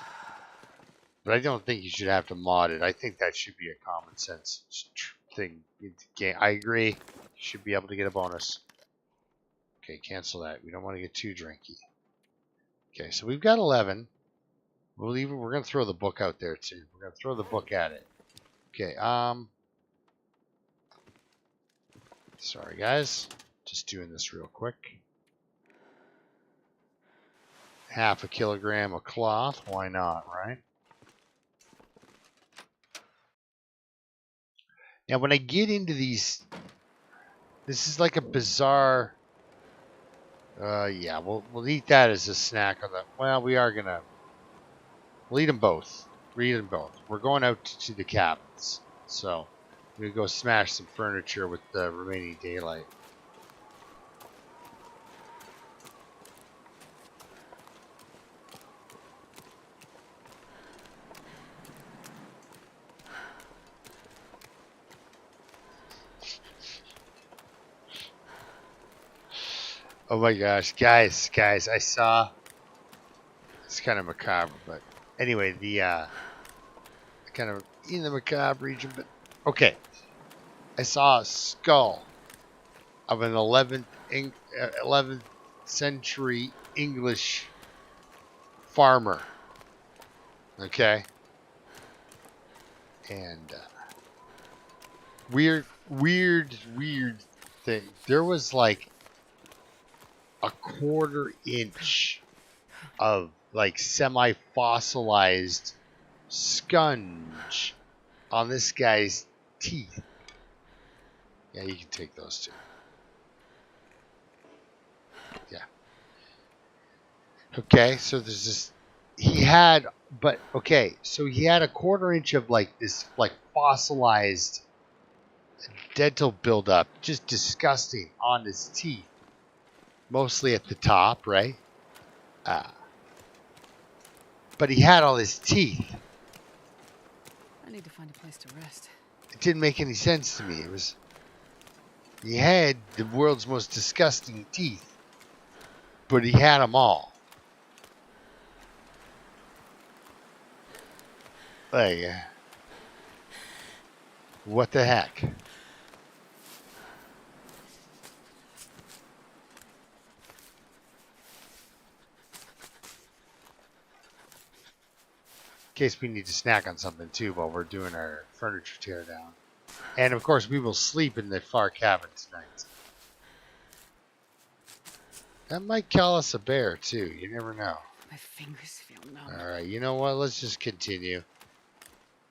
Speaker 1: But I don't think you should have to mod it. I think that should be a common sense thing. I agree. You should be able to get a bonus. Okay, cancel that. We don't want to get too drinky. Okay, so we've got 11. We're going to throw the book out there too. We're going to throw the book at it. Okay, sorry guys. Just doing this real quick. Half a kilogram of cloth. Why not, right? Now, when I get into these, this is like a bizarre. Yeah, we'll eat that as a snack on the. Well, we are gonna. We'll eat them both. We eat them both. We're going out to the cabins, so we're gonna go smash some furniture with the remaining daylight. Oh my gosh, guys, I saw. It's kind of macabre, but anyway, the kind of in the macabre region, but okay. I saw a skull of an 11th century English farmer. Okay, and weird thing. There was like a quarter inch of like semi-fossilized scunge on this guy's teeth. Yeah, you can take those two. Yeah. Okay, so there's this. He had, but okay, so he had a quarter inch of like this, like fossilized dental buildup, just disgusting on his teeth, mostly at the top, right? But he had all his teeth.
Speaker 2: I need to find a place to rest.
Speaker 1: It didn't make any sense to me. It was. He had the world's most disgusting teeth, but he had them all. Like, what the heck? In case we need to snack on something too while we're doing our furniture teardown. And of course, we will sleep in the far cabin tonight. That might call us a bear too. You never know.
Speaker 2: My fingers feel numb.
Speaker 1: All right, you know what? Let's just continue.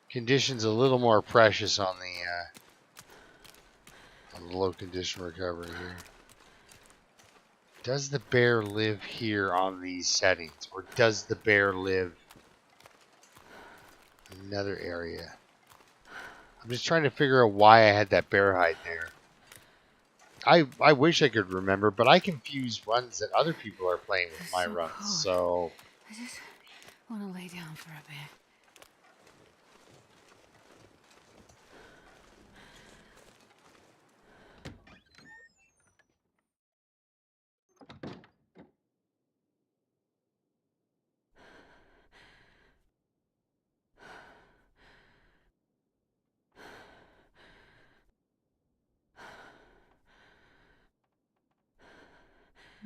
Speaker 1: Conditions a little more precious on the low condition recovery here. Does the bear live here on these settings, or does the bear live in another area? I'm just trying to figure out why I had that bear hide there. I wish I could remember, but I confuse runs that other people are playing with my runs.
Speaker 2: Cold.
Speaker 1: So
Speaker 2: I just want to lay down for a bit.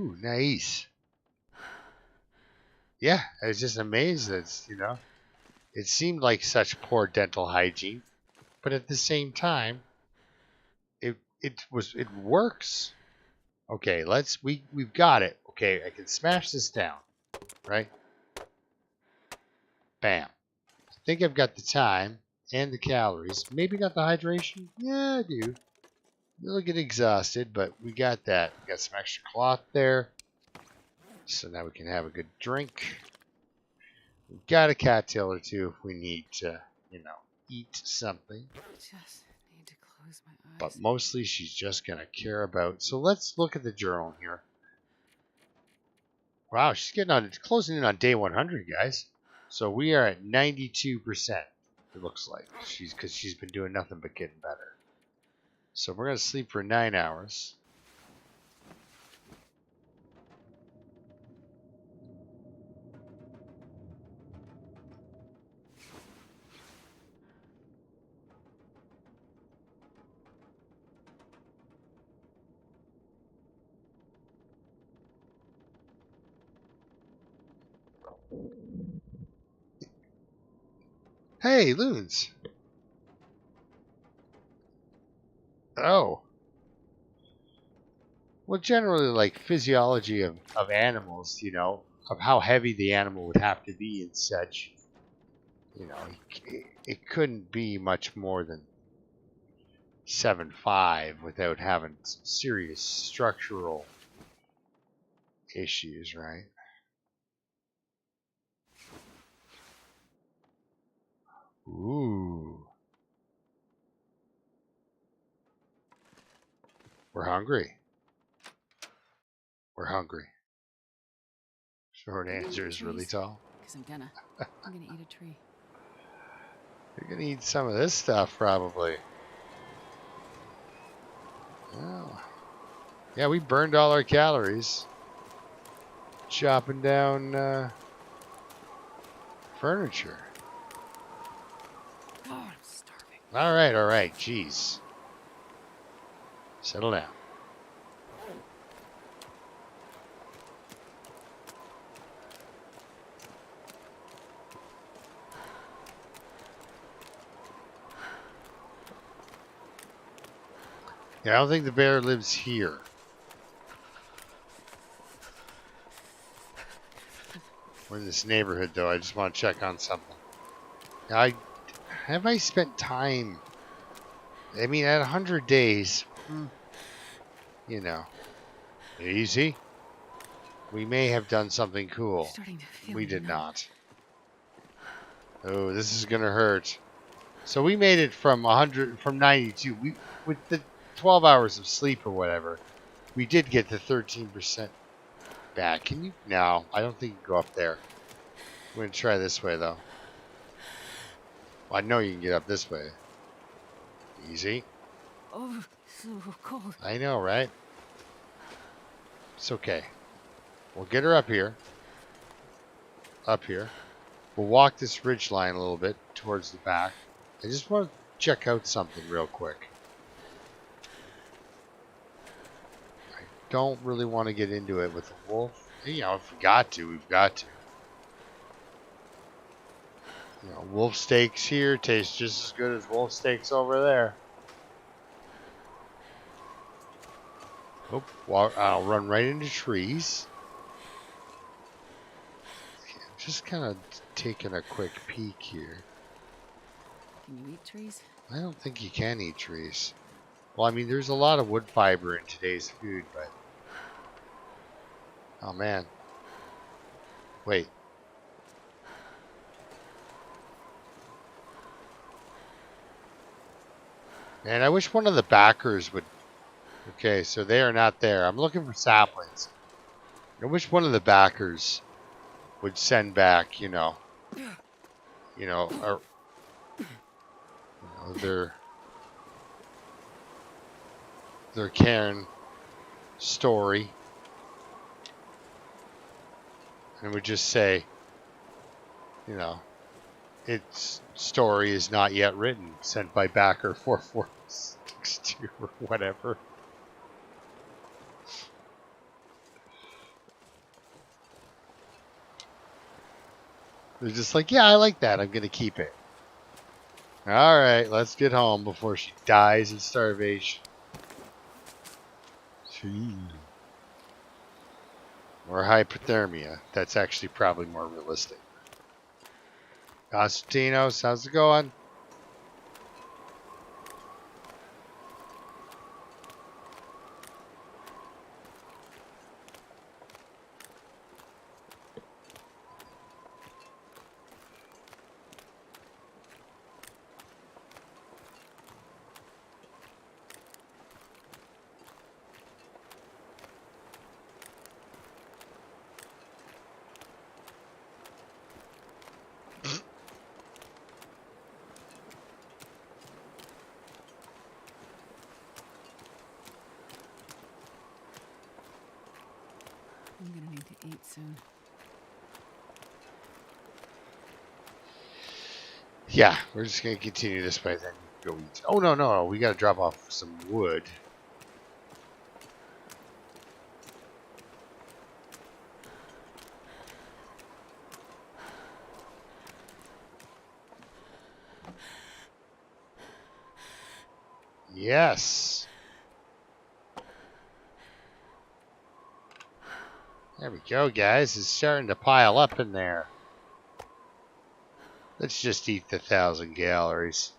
Speaker 1: ooh, nice. Yeah, I was just amazed that, it seemed like such poor dental hygiene, but at the same time, it works. Okay, we've got it. Okay, I can smash this down, right? Bam. I think I've got the time and the calories. Maybe not the hydration. Yeah, I do. You'll get exhausted, but we got that. We got some extra cloth there. So now we can have a good drink. We got a cocktail or two if we need to, eat something.
Speaker 2: I just need to close my eyes.
Speaker 1: But mostly she's just going to care about. So let's look at the journal here. Wow, she's closing in on day 100, guys. So we are at 92%. It looks like because she's been doing nothing but getting better. So we're going to sleep for 9 hours. Hey, Loons. Oh. Well, generally, like physiology of animals, of how heavy the animal would have to be and such, it couldn't be much more than 7.5 without having some serious structural issues, right? Ooh. We're hungry. We're hungry. Short answer is really tall.
Speaker 2: Because I'm gonna eat a tree.
Speaker 1: You're gonna eat some of this stuff, probably. Well, yeah, we burned all our calories chopping down furniture.
Speaker 2: God, I'm starving.
Speaker 1: All right. Jeez. Settle down. Yeah, I don't think the bear lives here. We're in this neighborhood, though. I just want to check on something. Have I spent time? I mean, at 100 days, you know, easy. We may have done something cool.
Speaker 2: Starting to feel
Speaker 1: We did
Speaker 2: numb.
Speaker 1: not. Oh, this is gonna hurt. So we made it from 92. We with the 12 hours of sleep or whatever, we did get the 13% back. Can you? No, I don't think you can go up there. I'm gonna try this way though. Well, I know you can get up this way. Easy.
Speaker 2: Oh, so cold.
Speaker 1: I know, right? It's okay. We'll get her up here. Up here. We'll walk this ridge line a little bit towards the back. I just want to check out something real quick. I don't really want to get into it with a wolf. You know, if we got to, we've got to. You know, wolf steaks here taste just as good as wolf steaks over there. Oh, well, I'll run right into trees. Okay, I'm just kind of taking a quick peek here.
Speaker 2: Can you eat trees?
Speaker 1: I don't think you can eat trees. Well, I mean, there's a lot of wood fiber in today's food, but... Oh, man. Wait. Man, I wish one of the backers would... Okay, so they are not there. I'm looking for saplings. I wish one of the backers would send back, their Cairn story, and would just say, its story is not yet written, sent by backer 4462 or whatever. They're just like, yeah, I like that. I'm going to keep it. All right, let's get home before she dies of starvation. Or hypothermia. That's actually probably more realistic. Constantinos, how's it going?
Speaker 2: I'm gonna need to eat soon.
Speaker 1: Yeah, we're just going to continue this way, then go eat. Oh, no. We got to drop off some wood. Yes. There we go, guys. It's starting to pile up in there. Let's just eat the 1,000 calories.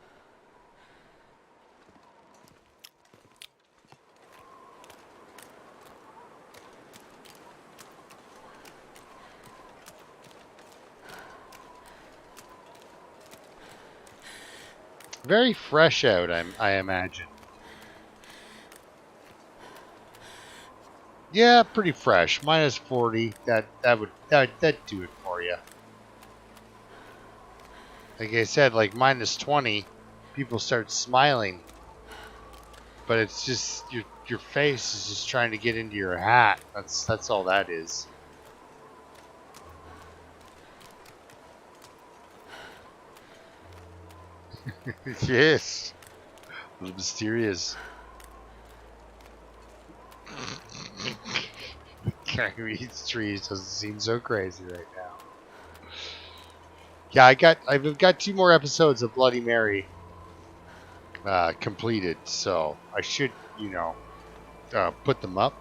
Speaker 1: Very fresh out, I imagine. Yeah, pretty fresh. Minus 40. That'd do it for you. Like I said, like minus 20, people start smiling, but it's just your face is just trying to get into your hat. That's all that is. Yes, a little mysterious. Carrying these trees doesn't seem so crazy right now. Yeah, I've got 2 more episodes of Bloody Mary completed, so I should, put them up.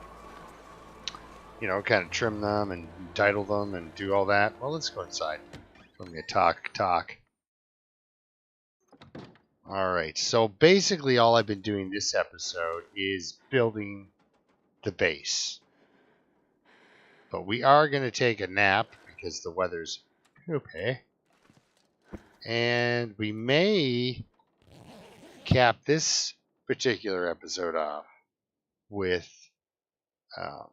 Speaker 1: Kind of trim them and title them and do all that. Well, let's go inside. Let me talk. All right. So basically, all I've been doing this episode is building the base. But we are going to take a nap because the weather's poopy. And we may cap this particular episode off with um,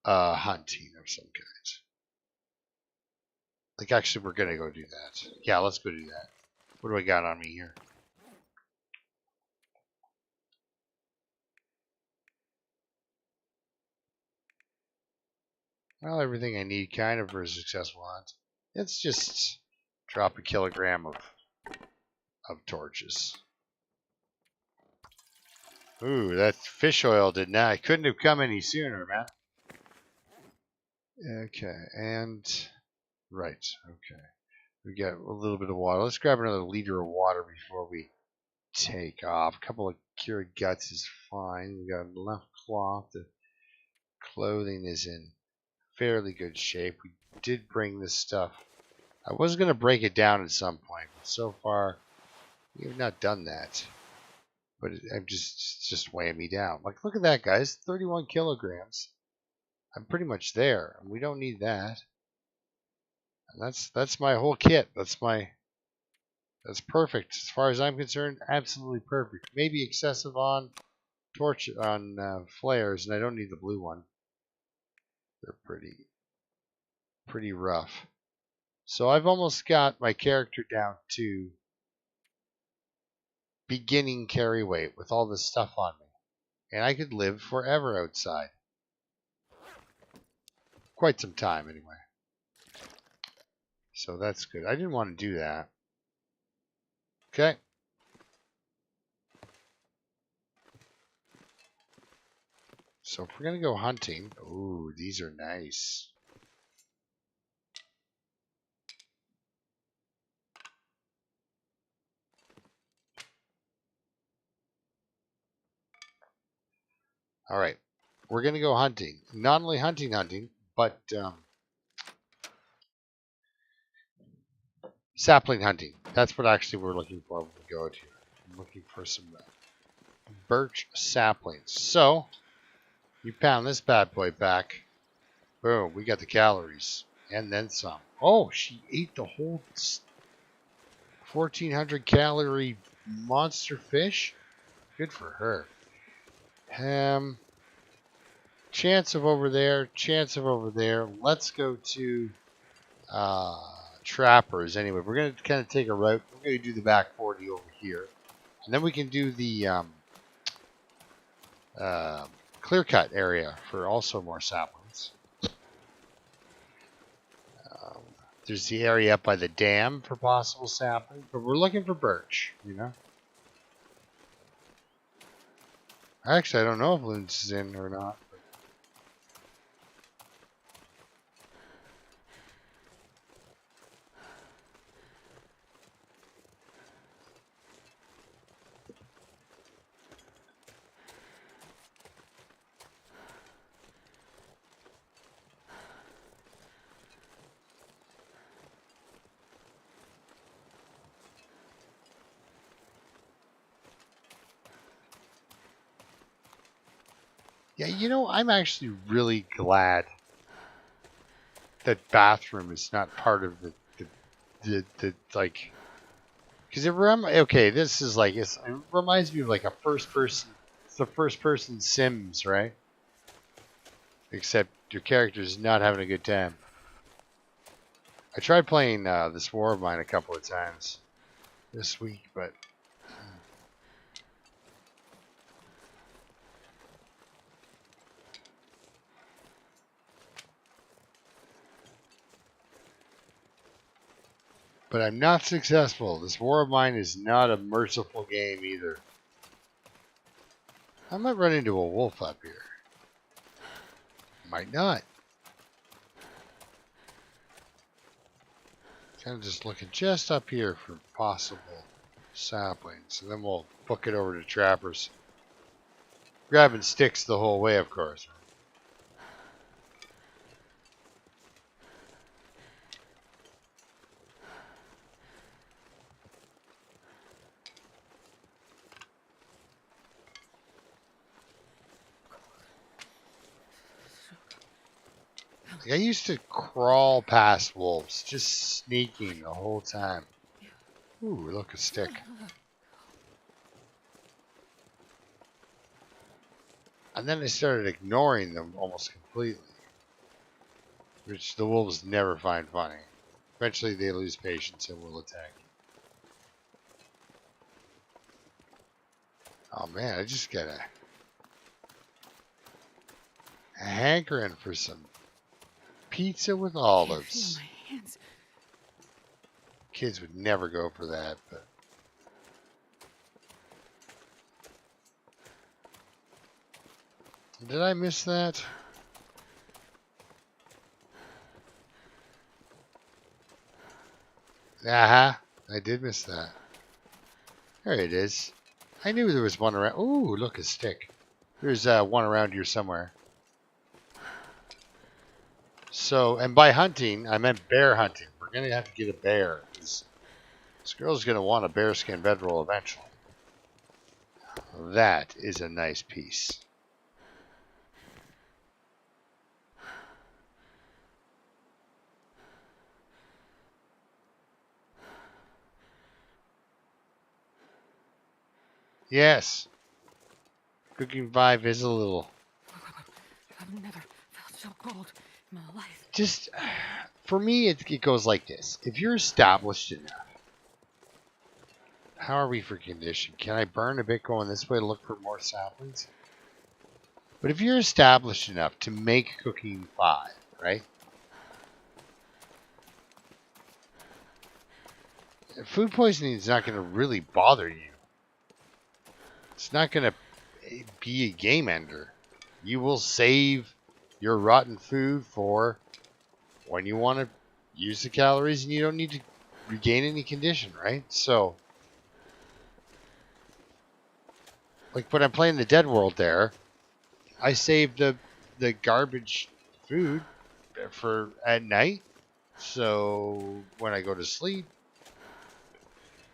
Speaker 1: hunting of some kind. Like, actually, we're going to go do that. Yeah, let's go do that. What do I got on me here? Well, everything I need kind of for a successful hunt. It's just drop a kilogram of torches. Ooh, that fish oil did not. I couldn't have come any sooner, man. Okay, and right. Okay, we got a little bit of water. Let's grab another liter of water before we take off. A couple of cured guts is fine. We got enough cloth. The clothing is in fairly good shape. We did bring this stuff. I was going to break it down at some point, but so far we have not done that. But I'm just weighing me down. Like, look at that, guys. 31 kilograms. I'm pretty much there, and we don't need that. And that's my whole kit. That's perfect as far as I'm concerned. Absolutely perfect. Maybe excessive on flares, and I don't need the blue one. They're pretty rough. So I've almost got my character down to beginning carry weight with all this stuff on me, and I could live forever outside. Quite some time, anyway. So that's good. I didn't want to do that. Okay. So if we're going to go hunting, ooh, these are nice. All right. We're going to go hunting. Not only hunting, but sapling hunting. That's what actually we're looking for when we go out here. I'm looking for some birch saplings. So you pound this bad boy back. Boom, we got the calories. And then some. Oh, she ate the whole 1,400 calorie monster fish? Good for her. Chance of over there. Let's go to trappers. Anyway, we're going to kind of take a route. We're going to do the back 40 over here. And then we can do the clear cut area for also more saplings. There's the area up by the dam for possible sapling, but we're looking for birch, Actually, I don't know if Loons is in or not. Yeah, I'm actually really glad that bathroom is not part of the like. Because okay, this is like it reminds me of like a first person. It's the first person Sims, right? Except your character's not having a good time. I tried playing this War of Mine a couple of times this week, but I'm not successful. This War of Mine is not a merciful game either. I might run into a wolf up here. Might not. Kind of just looking just up here for possible saplings, and then we'll book it over to trappers. Grabbing sticks the whole way, of course. Like I used to crawl past wolves, just sneaking the whole time. Ooh, look, a stick. And then I started ignoring them almost completely, which the wolves never find funny. Eventually they lose patience and will attack. Oh man, I just got a hankering for some pizza with olives.
Speaker 2: My hands.
Speaker 1: Kids would never go for that, but did I miss that? Aha, I did miss that. There it is. I knew there was one around. Ooh, look, a stick. There's one around here somewhere. So, and by hunting, I meant bear hunting. We're going to have to get a bear. This girl's going to want a bearskin bedroll eventually. That is a nice piece. Yes. Cooking vibe is a little.
Speaker 2: I've never felt so cold in my life.
Speaker 1: Just, for me, it goes like this. If you're established enough, how are we for condition? Can I burn a bit going this way to look for more saplings? But if you're established enough to make cooking 5, right? Food poisoning is not going to really bother you. It's not going to be a game ender. You will save your rotten food for when you want to use the calories and you don't need to regain any condition, right? So, like when I'm playing the Dead World there, I saved the garbage food for at night. So when I go to sleep,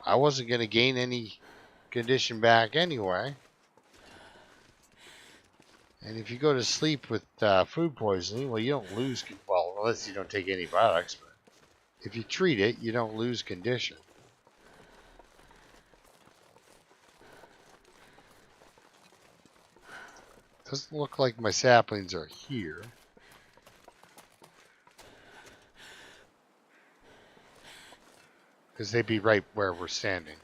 Speaker 1: I wasn't going to gain any condition back anyway. And if you go to sleep with food poisoning, well, you don't lose, well, unless you don't take antibiotics, but if you treat it, you don't lose condition. Doesn't look like my saplings are here. Because they'd be right where we're standing,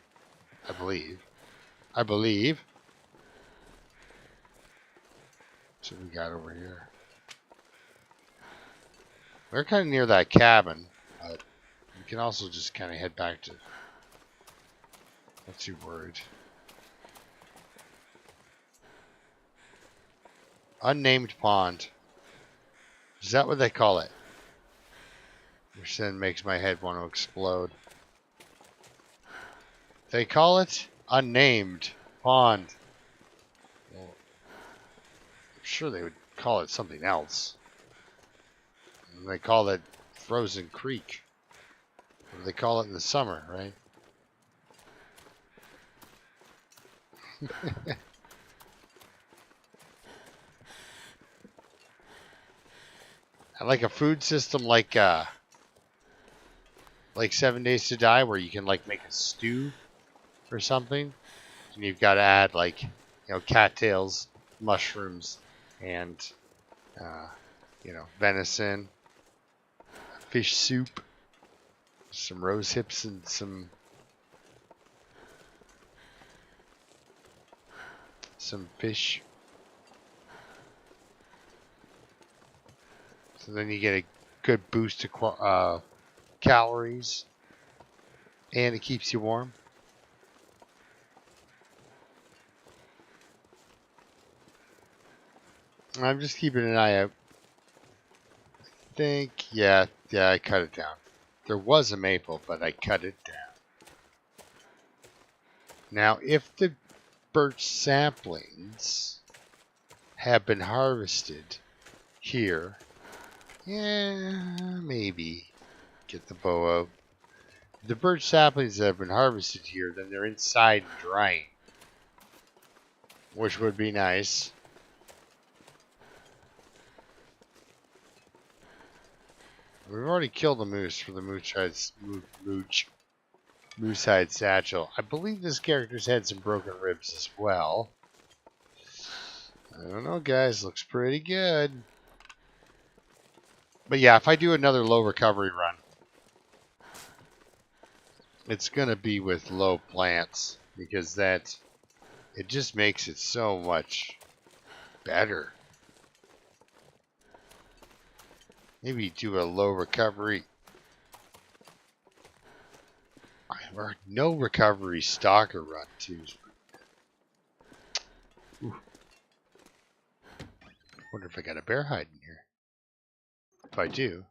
Speaker 1: I believe. I believe. So we got over here. We're kind of near that cabin, but we can also just kind of head back to. Not too worried. Unnamed pond. Is that what they call it? Which then makes my head want to explode. They call it unnamed pond. Well, I'm sure they would call it something else. And they call it Frozen Creek. What do they call it in the summer, right? I like a food system like 7 Days to Die, where you can like make a stew or something, and you've got to add like cattails, mushrooms, and venison, fish soup, some rose hips, and some fish. So then you get a good boost to calories, and it keeps you warm. I'm just keeping an eye out. Yeah, I cut it down. There was a maple, but I cut it down. Now, if the birch saplings have been harvested here, yeah, maybe get the bow out. If the birch saplings that have been harvested here, then they're inside drying, which would be nice. We've already killed the moose for the moose-hide satchel. I believe this character's had some broken ribs as well. I don't know, guys. Looks pretty good. But yeah, if I do another low recovery run, it's going to be with low plants, because it just makes it so much better. Maybe do a low recovery or no recovery stalker run too. Ooh. Wonder if I got a bear hide in here. If I do,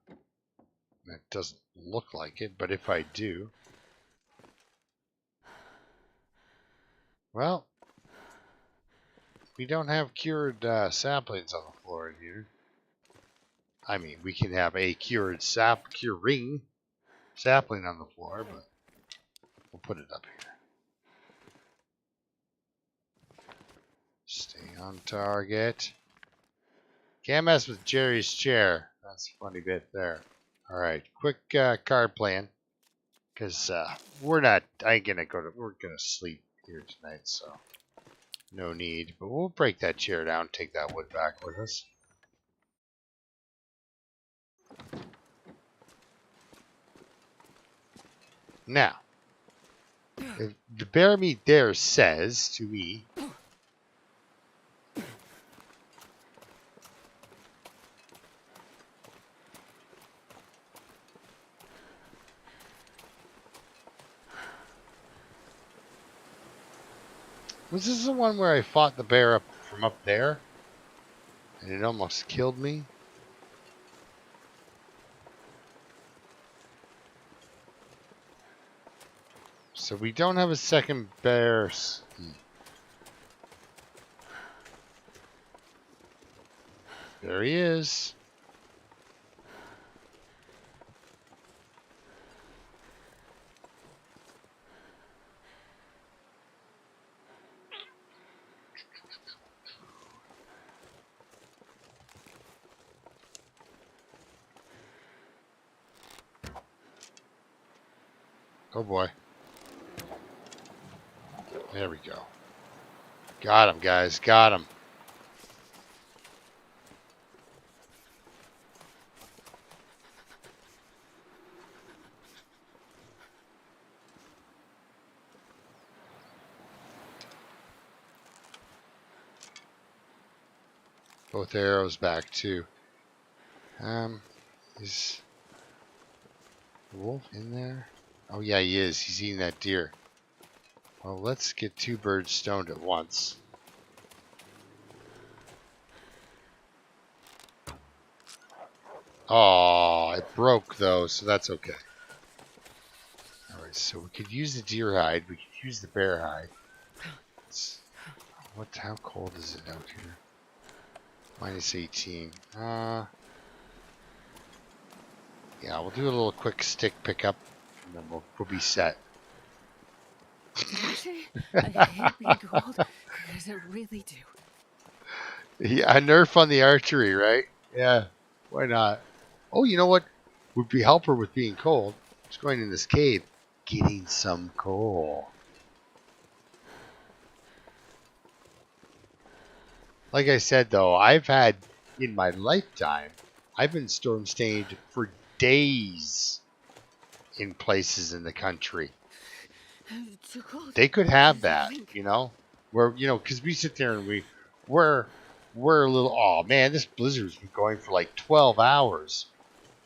Speaker 1: that doesn't look like it, but if I do, well, we don't have cured saplings on the floor in here. I mean, we can have a curing sapling on the floor, but we'll put it up here. Stay on target. Can't mess with Jerry's chair. That's a funny bit there. All right, quick card plan, because we're gonna sleep here tonight, so no need. But we'll break that chair down, take that wood back with us. Now, if the bear meat there says to me, was this the one where I fought the bear from up there, and it almost killed me? So we don't have a second bear. There he is. Oh boy. There we go. Got him, guys. Got him. Both arrows back too. Is the wolf in there? Oh yeah, he is. He's eating that deer. Well, let's get two birds stoned at once. Oh, it broke though, so that's okay. Alright, so we could use the deer hide. We could use the bear hide. How cold is it out here? Minus 18. Yeah, we'll do a little quick stick pickup, and then we'll be set.
Speaker 2: Actually, I hate being cold, because I really do.
Speaker 1: Yeah, a nerf on the archery, right? Yeah, why not? Oh, you know what would be help her with being cold? Just going in this cave, getting some coal. Like I said, though, I've had, in my lifetime, I've been storm stained for days in places in the country.
Speaker 2: Too cold.
Speaker 1: They could have
Speaker 2: There's a
Speaker 1: that,
Speaker 2: link.
Speaker 1: you know, where, you know, because we sit there and we're a little, oh man, this blizzard's been going for like 12 hours.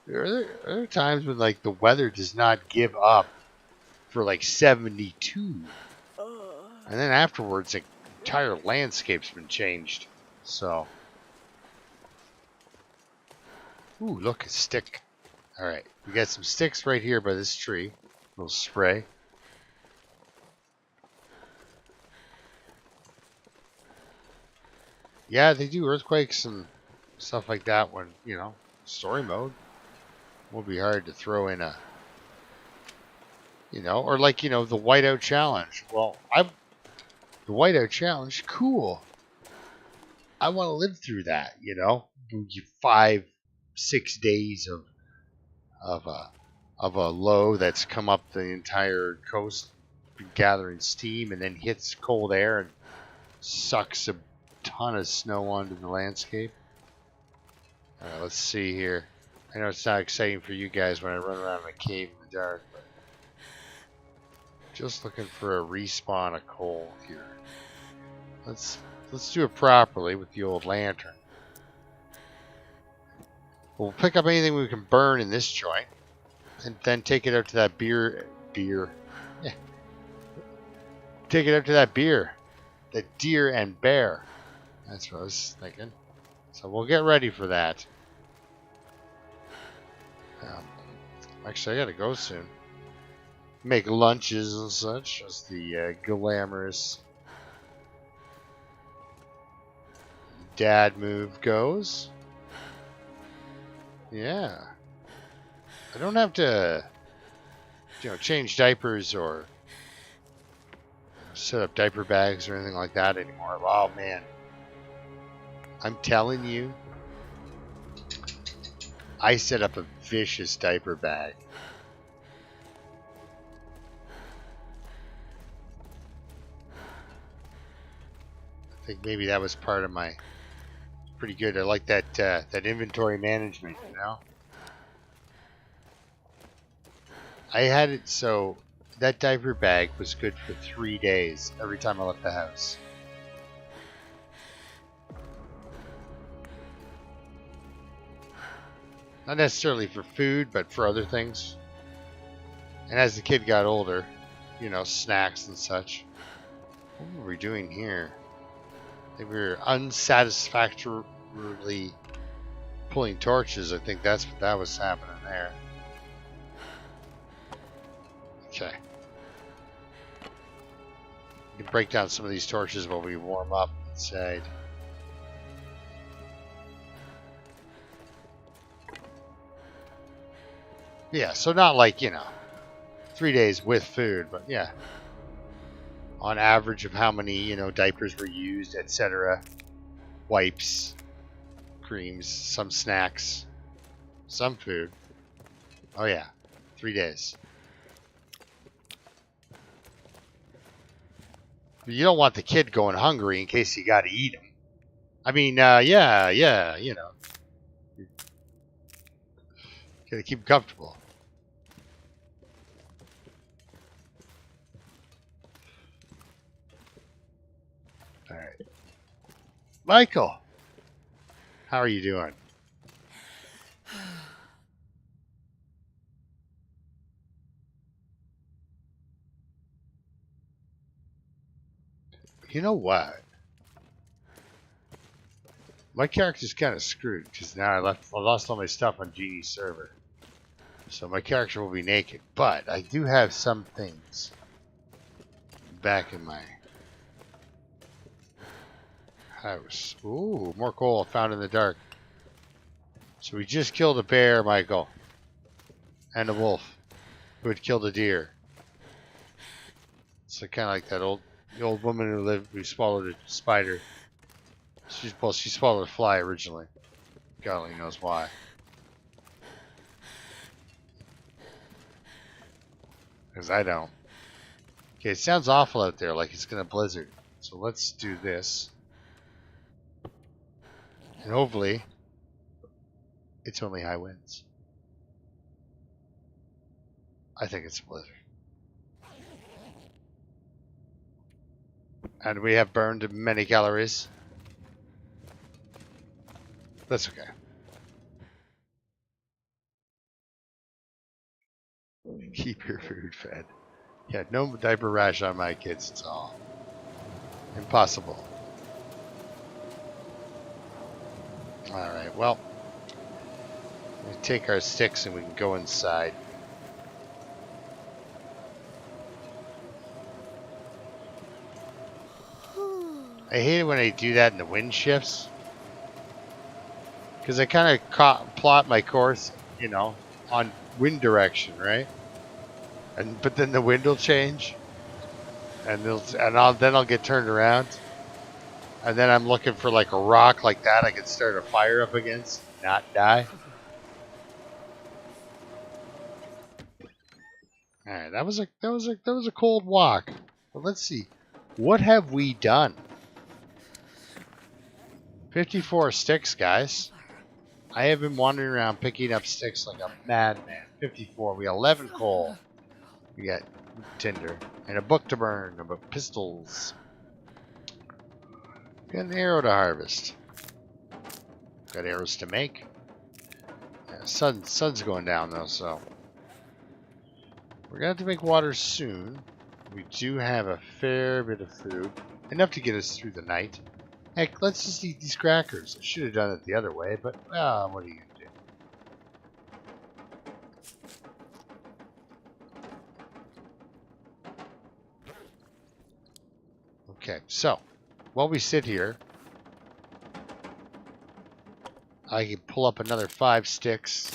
Speaker 1: There are times when like the weather does not give up for like 72, and then afterwards the entire landscape's been changed. So, ooh, look, a stick. All right, we got some sticks right here by this tree. A little spray. Yeah, they do earthquakes and stuff like that when, you know, story mode. Will be hard to throw in a, you know, or like, you know, the whiteout challenge. Well, the whiteout challenge, cool. I want to live through that, you know. 5, 6 days of a of a low that's come up the entire coast, gathering steam, and then hits cold air and sucks a ton of snow onto the landscape. All right, let's see here. I know it's not exciting for you guys when I run around in a cave in the dark, but just looking for a respawn of coal here. Let's do it properly with the old lantern. We'll pick up anything we can burn in this joint, and then take it out to that beer. Yeah. Take it out to that beer. The deer and bear. That's what I was thinking. So we'll get ready for that. Actually, I gotta go soon. Make lunches and such, as the glamorous dad move goes. Yeah. I don't have to, you know, change diapers or set up diaper bags or anything like that anymore. Oh, man. I'm telling you, I set up a vicious diaper bag. I think maybe that was part of my pretty good. I like that that inventory management, you know. I had it so that diaper bag was good for 3 days every time I left the house. Not necessarily for food, but for other things. And as the kid got older, you know, snacks and such. What were we doing here? I think we were unsatisfactorily pulling torches. I think that's what that was happening there. Okay. We can break down some of these torches while we warm up inside. Yeah, so not like, you know, 3 days with food, but yeah. On average of how many, you know, diapers were used, etc. Wipes, creams, some snacks, some food. Oh yeah, 3 days. But you don't want the kid going hungry in case you got to eat him. I mean, yeah, you know. Gotta keep him comfortable. Alright. Michael! How are you doing? You know what? My character's kind of screwed because now I lost all my stuff on Genie's server. So my character will be naked. But I do have some things back in my house. Ooh, more coal found in the dark. So we just killed a bear, Michael. And a wolf who had killed a deer. So kind of like that the old woman who swallowed a spider. She swallowed a fly originally. God only knows why. Because I don't. Okay, it sounds awful out there, like it's gonna blizzard. So let's do this. And hopefully, it's only high winds. I think it's a blizzard. And we have burned many calories. That's okay. Keep your food fed. Yeah, no diaper rash on my kids. It's all impossible. Alright, well, we take our sticks and we can go inside. I hate it when I do that and the wind shifts. Because I kind of plot my course, you know, on wind direction, right? But then the wind will change. And then I'll get turned around. And then I'm looking for like a rock like that I can start a fire up against, not die. All right, that was a cold walk. But let's see, what have we done? 54 sticks, guys. I have been wandering around picking up sticks like a madman. 54. We got 11 coal. We got tinder and a book to burn about pistols. Got an arrow to harvest. Got arrows to make. Yeah, sun's going down though, so we're gonna have to make water soon. We do have a fair bit of food, enough to get us through the night. Heck, let's just eat these crackers. I should have done it the other way, but what are you gonna do? Okay, so while we sit here, I can pull up another 5 sticks.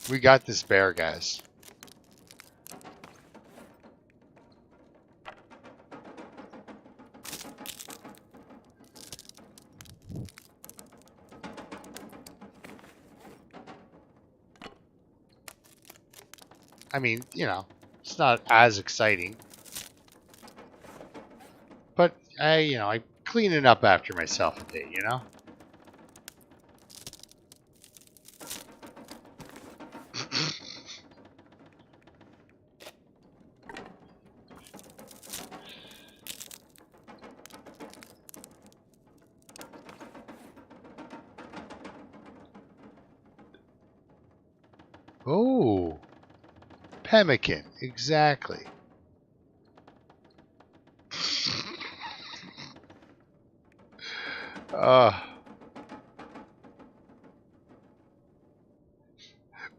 Speaker 1: We got this bear, guys. I mean, you know, it's not as exciting. But I clean it up after myself a bit, you know? Oh, pemmican, exactly.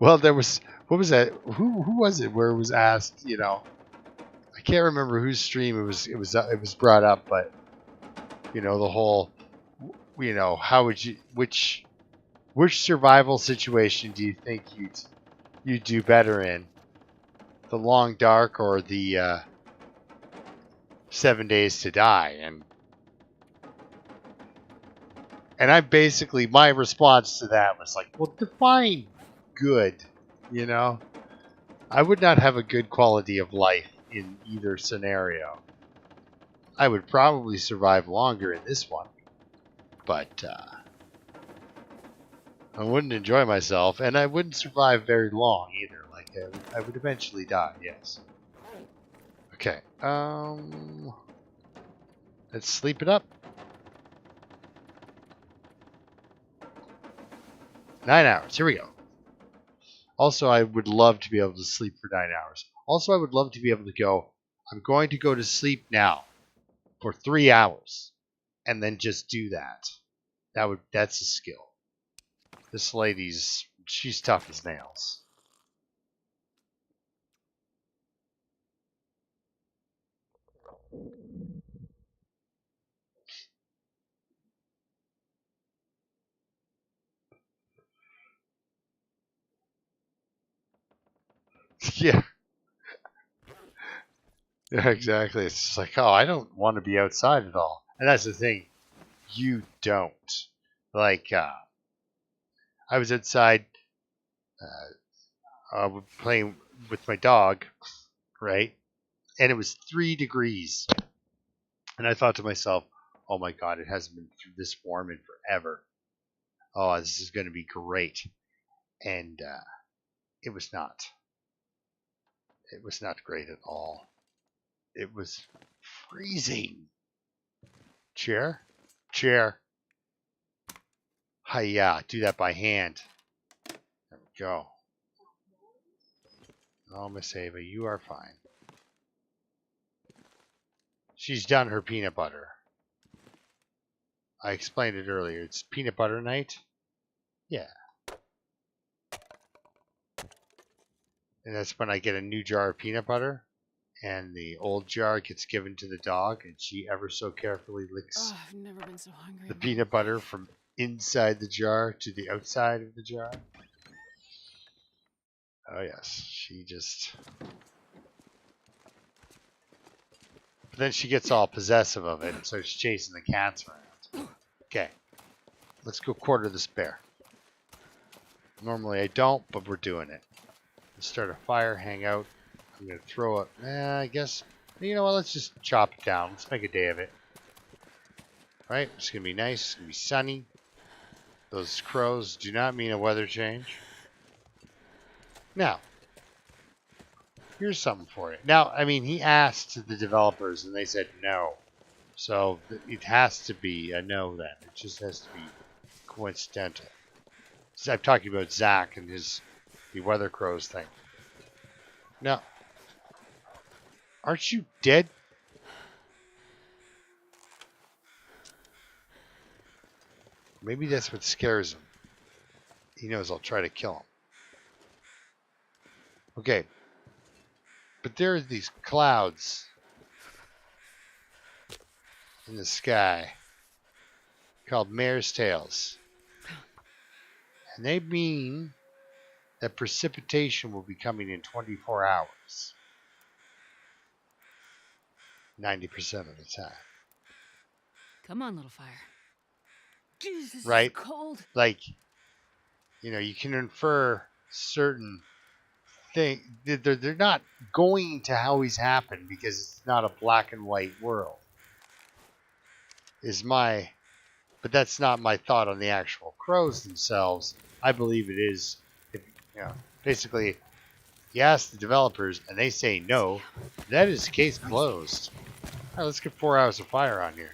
Speaker 1: Well, there was, what was that? Who was it? Where it was asked, I can't remember whose stream it was brought up, but the whole, how would you which survival situation do you think you'd do better in? The long dark or the 7 days to die? And I basically, my response to that was like, well, define good, I would not have a good quality of life in either scenario. I would probably survive longer in this one, but I wouldn't enjoy myself, and I wouldn't survive very long either. Like, I would eventually die, yes. Okay, let's sleep it up. 9 hours, here we go. Also, I would love to be able to sleep for 9 hours. Also, I would love to be able to go, I'm going to go to sleep now for 3 hours, and then just do that. That's a skill. This she's tough as nails. Yeah. Yeah, exactly. It's just like, oh, I don't want to be outside at all. And that's the thing. You don't. Like, I was outside playing with my dog, right? And it was 3 degrees. And I thought to myself, oh my God, it hasn't been this warm in forever. Oh, this is going to be great. And it was not. It was not great at all. It was freezing. Chair? Chair. Hiya, do that by hand. There we go. Oh, Miss Ava, you are fine. She's done her peanut butter. I explained it earlier. It's peanut butter night. Yeah. And that's when I get a new jar of peanut butter. And the old jar gets given to the dog. And she ever so carefully licks
Speaker 2: I've never been so hungry.
Speaker 1: the peanut butter from inside the jar to the outside of the jar. Oh, yes. She just... But then she gets all possessive of it and starts chasing the cats around. Okay. Let's go quarter this bear. Normally I don't, but we're doing it. Let's start a fire, hang out. I'm going to throw it. I guess, you know what, let's just chop it down. Let's make a day of it. Right? It's going to be nice. It's going to be sunny. Those crows do not mean a weather change. Now, here's something for you. Now, I mean, he asked the developers and they said no. So it has to be a no then. It just has to be coincidental. So I'm talking about Zach and the weather crows thing. Now, aren't you dead? Maybe that's what scares him. He knows I'll try to kill him. Okay. But there are these clouds in the sky called mare's tails. And they mean that precipitation will be coming in 24 hours. 90% of the time.
Speaker 2: Come on, little fire. Jesus,
Speaker 1: right?
Speaker 2: it's cold.
Speaker 1: Like, you know, you can infer certain things. They're not going to always happen because it's not a black and white world. But that's not my thought on the actual crows themselves. I believe it is, basically, you ask the developers and they say no, that is case closed. All right, let's get 4 hours of fire on here.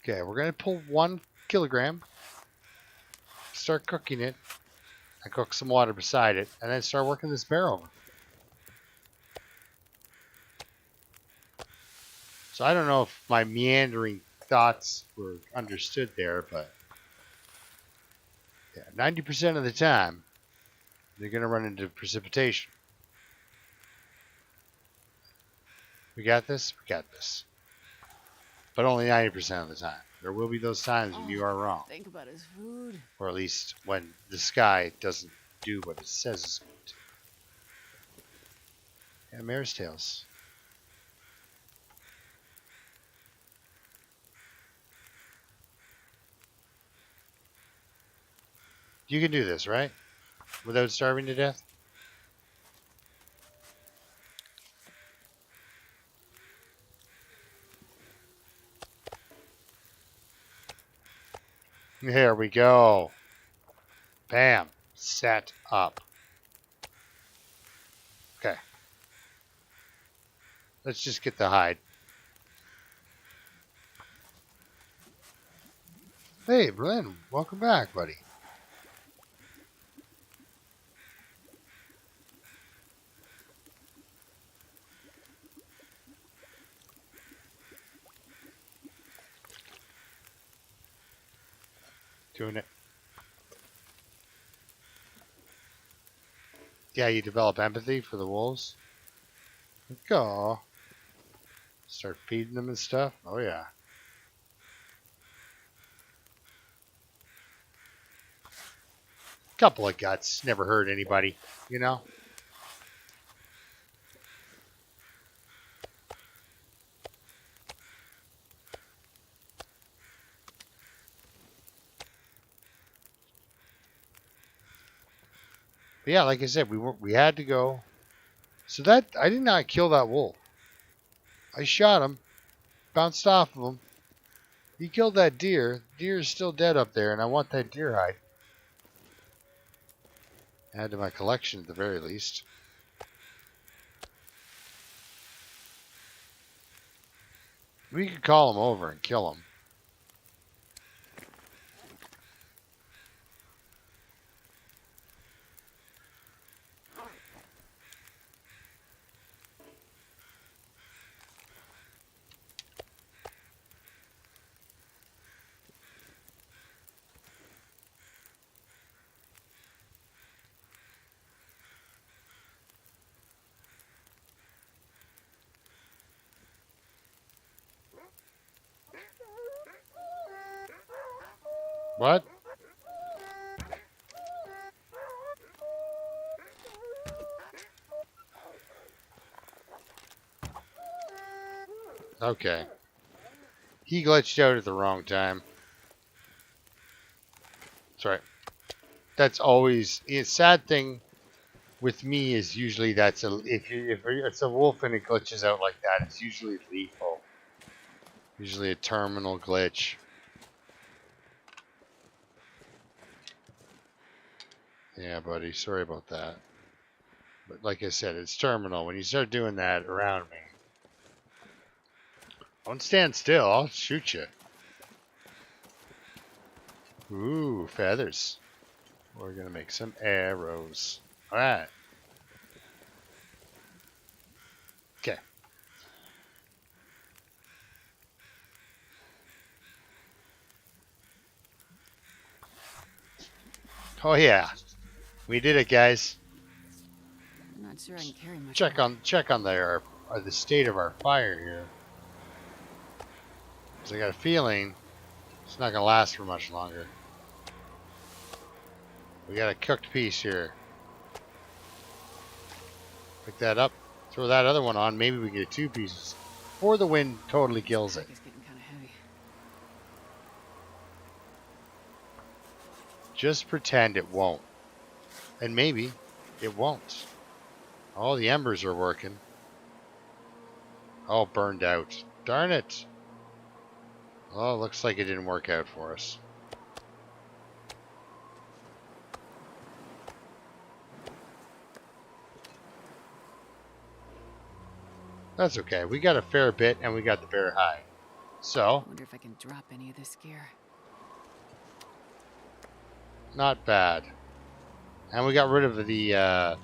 Speaker 1: Okay, we're going to pull 1 kilogram, start cooking it, and cook some water beside it, and then start working this bear over. So I don't know if my meandering thoughts were understood there, but yeah, 90% of the time, they're going to run into precipitation. We got this? We got this. But only 90% of the time. There will be those times when you are wrong.
Speaker 2: Think about his food.
Speaker 1: Or at least when the sky doesn't do what it says it's going to. Yeah, mare's tails. You can do this, right? Without starving to death? There we go. Bam. Set up. Okay. Let's just get the hide. Hey, Berlin. Welcome back, buddy. Doing it. Yeah, you develop empathy for the wolves. Go. Start feeding them and stuff. Oh, yeah. Couple of guts. Never hurt anybody, you know? But yeah, like I said, we had to go. So that I did not kill that wolf. I shot him, bounced off of him. He killed that deer. Deer is still dead up there, and I want that deer hide. Add to my collection at the very least. We could call him over and kill him. What? Okay. He glitched out at the wrong time. That's right. That's always a sad thing with me is usually if it's a wolf and it glitches out like that, it's usually lethal. Usually a terminal glitch. Yeah, buddy. Sorry about that. But like I said, it's terminal. When you start doing that around me, don't stand still. I'll shoot you. Ooh, feathers. We're gonna make some arrows. All right. Okay. Oh yeah, we did it, guys.
Speaker 2: I'm not sure I can carry much
Speaker 1: Check
Speaker 2: more.
Speaker 1: on the state of our fire here. Cause I got a feeling it's not gonna last for much longer. We got a cooked piece here. Pick that up. Throw that other one on. Maybe we get 2 pieces before the wind totally kills it.
Speaker 2: Pack is getting kind of heavy.
Speaker 1: Just pretend it won't. And maybe it won't. All the embers are working. Oh, burned out. Darn it. Oh, looks like it didn't work out for us. That's okay. We got a fair bit and we got the bear hide. So,
Speaker 2: I wonder if I can drop any of this gear.
Speaker 1: not bad. And we got rid of the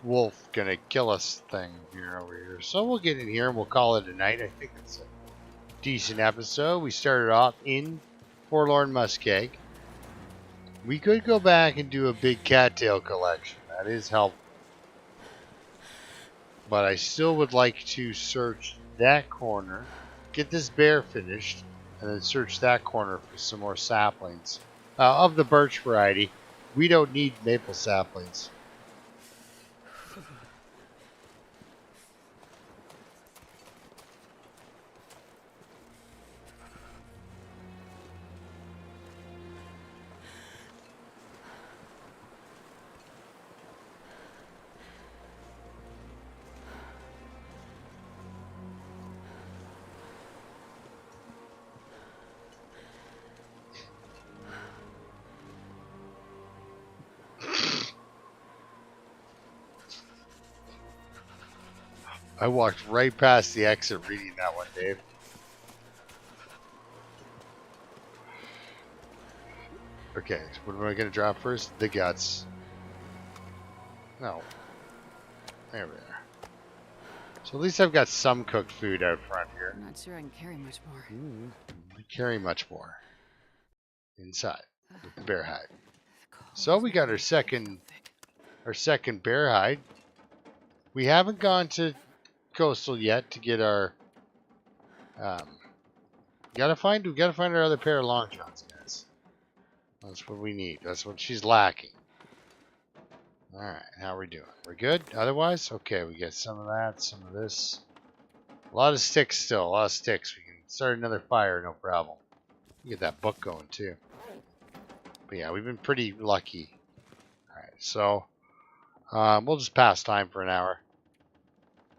Speaker 1: wolf gonna kill us thing here over here. So we'll get in here and we'll call it a night. I think it's a decent episode. We started off in Forlorn Muskeg. We could go back and do a big cattail collection. That is helpful. But I still would like to search that corner, get this bear finished, and then search that corner for some more saplings. Of the birch variety. We don't need maple saplings. I walked right past the exit reading that one, Dave. Okay, so what am I going to drop first? The guts. No. There we are. So at least I've got some cooked food out front here.
Speaker 2: I'm not sure I can carry much more.
Speaker 1: Carry much more. Inside. With the bear hide.
Speaker 2: The coal
Speaker 1: So
Speaker 2: is
Speaker 1: we got
Speaker 2: really thick.
Speaker 1: our second bear hide. We haven't gone to coastal yet to get our we gotta find our other pair of long johns, guys. That's what we need. That's what she's lacking. Alright, how are we doing? We're good? Otherwise? Okay, we get some of that, some of this. A lot of sticks still, a lot of sticks. We can start another fire, no problem. Get that book going too. But yeah, we've been pretty lucky. Alright, So we'll just pass time for an hour.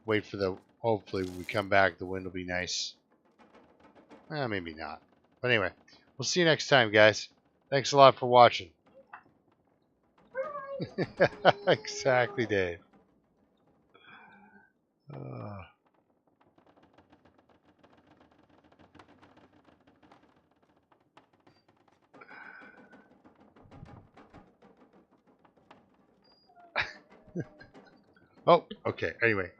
Speaker 1: Wait for the. Hopefully, when we come back, the wind will be nice. Maybe not. But anyway, we'll see you next time, guys. Thanks a lot for watching. Exactly, Dave. Oh, okay. Anyway.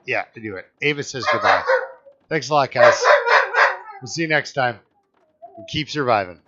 Speaker 1: Yeah, I do it. Ava says goodbye. Thanks a lot, guys. We'll see you next time. And keep surviving.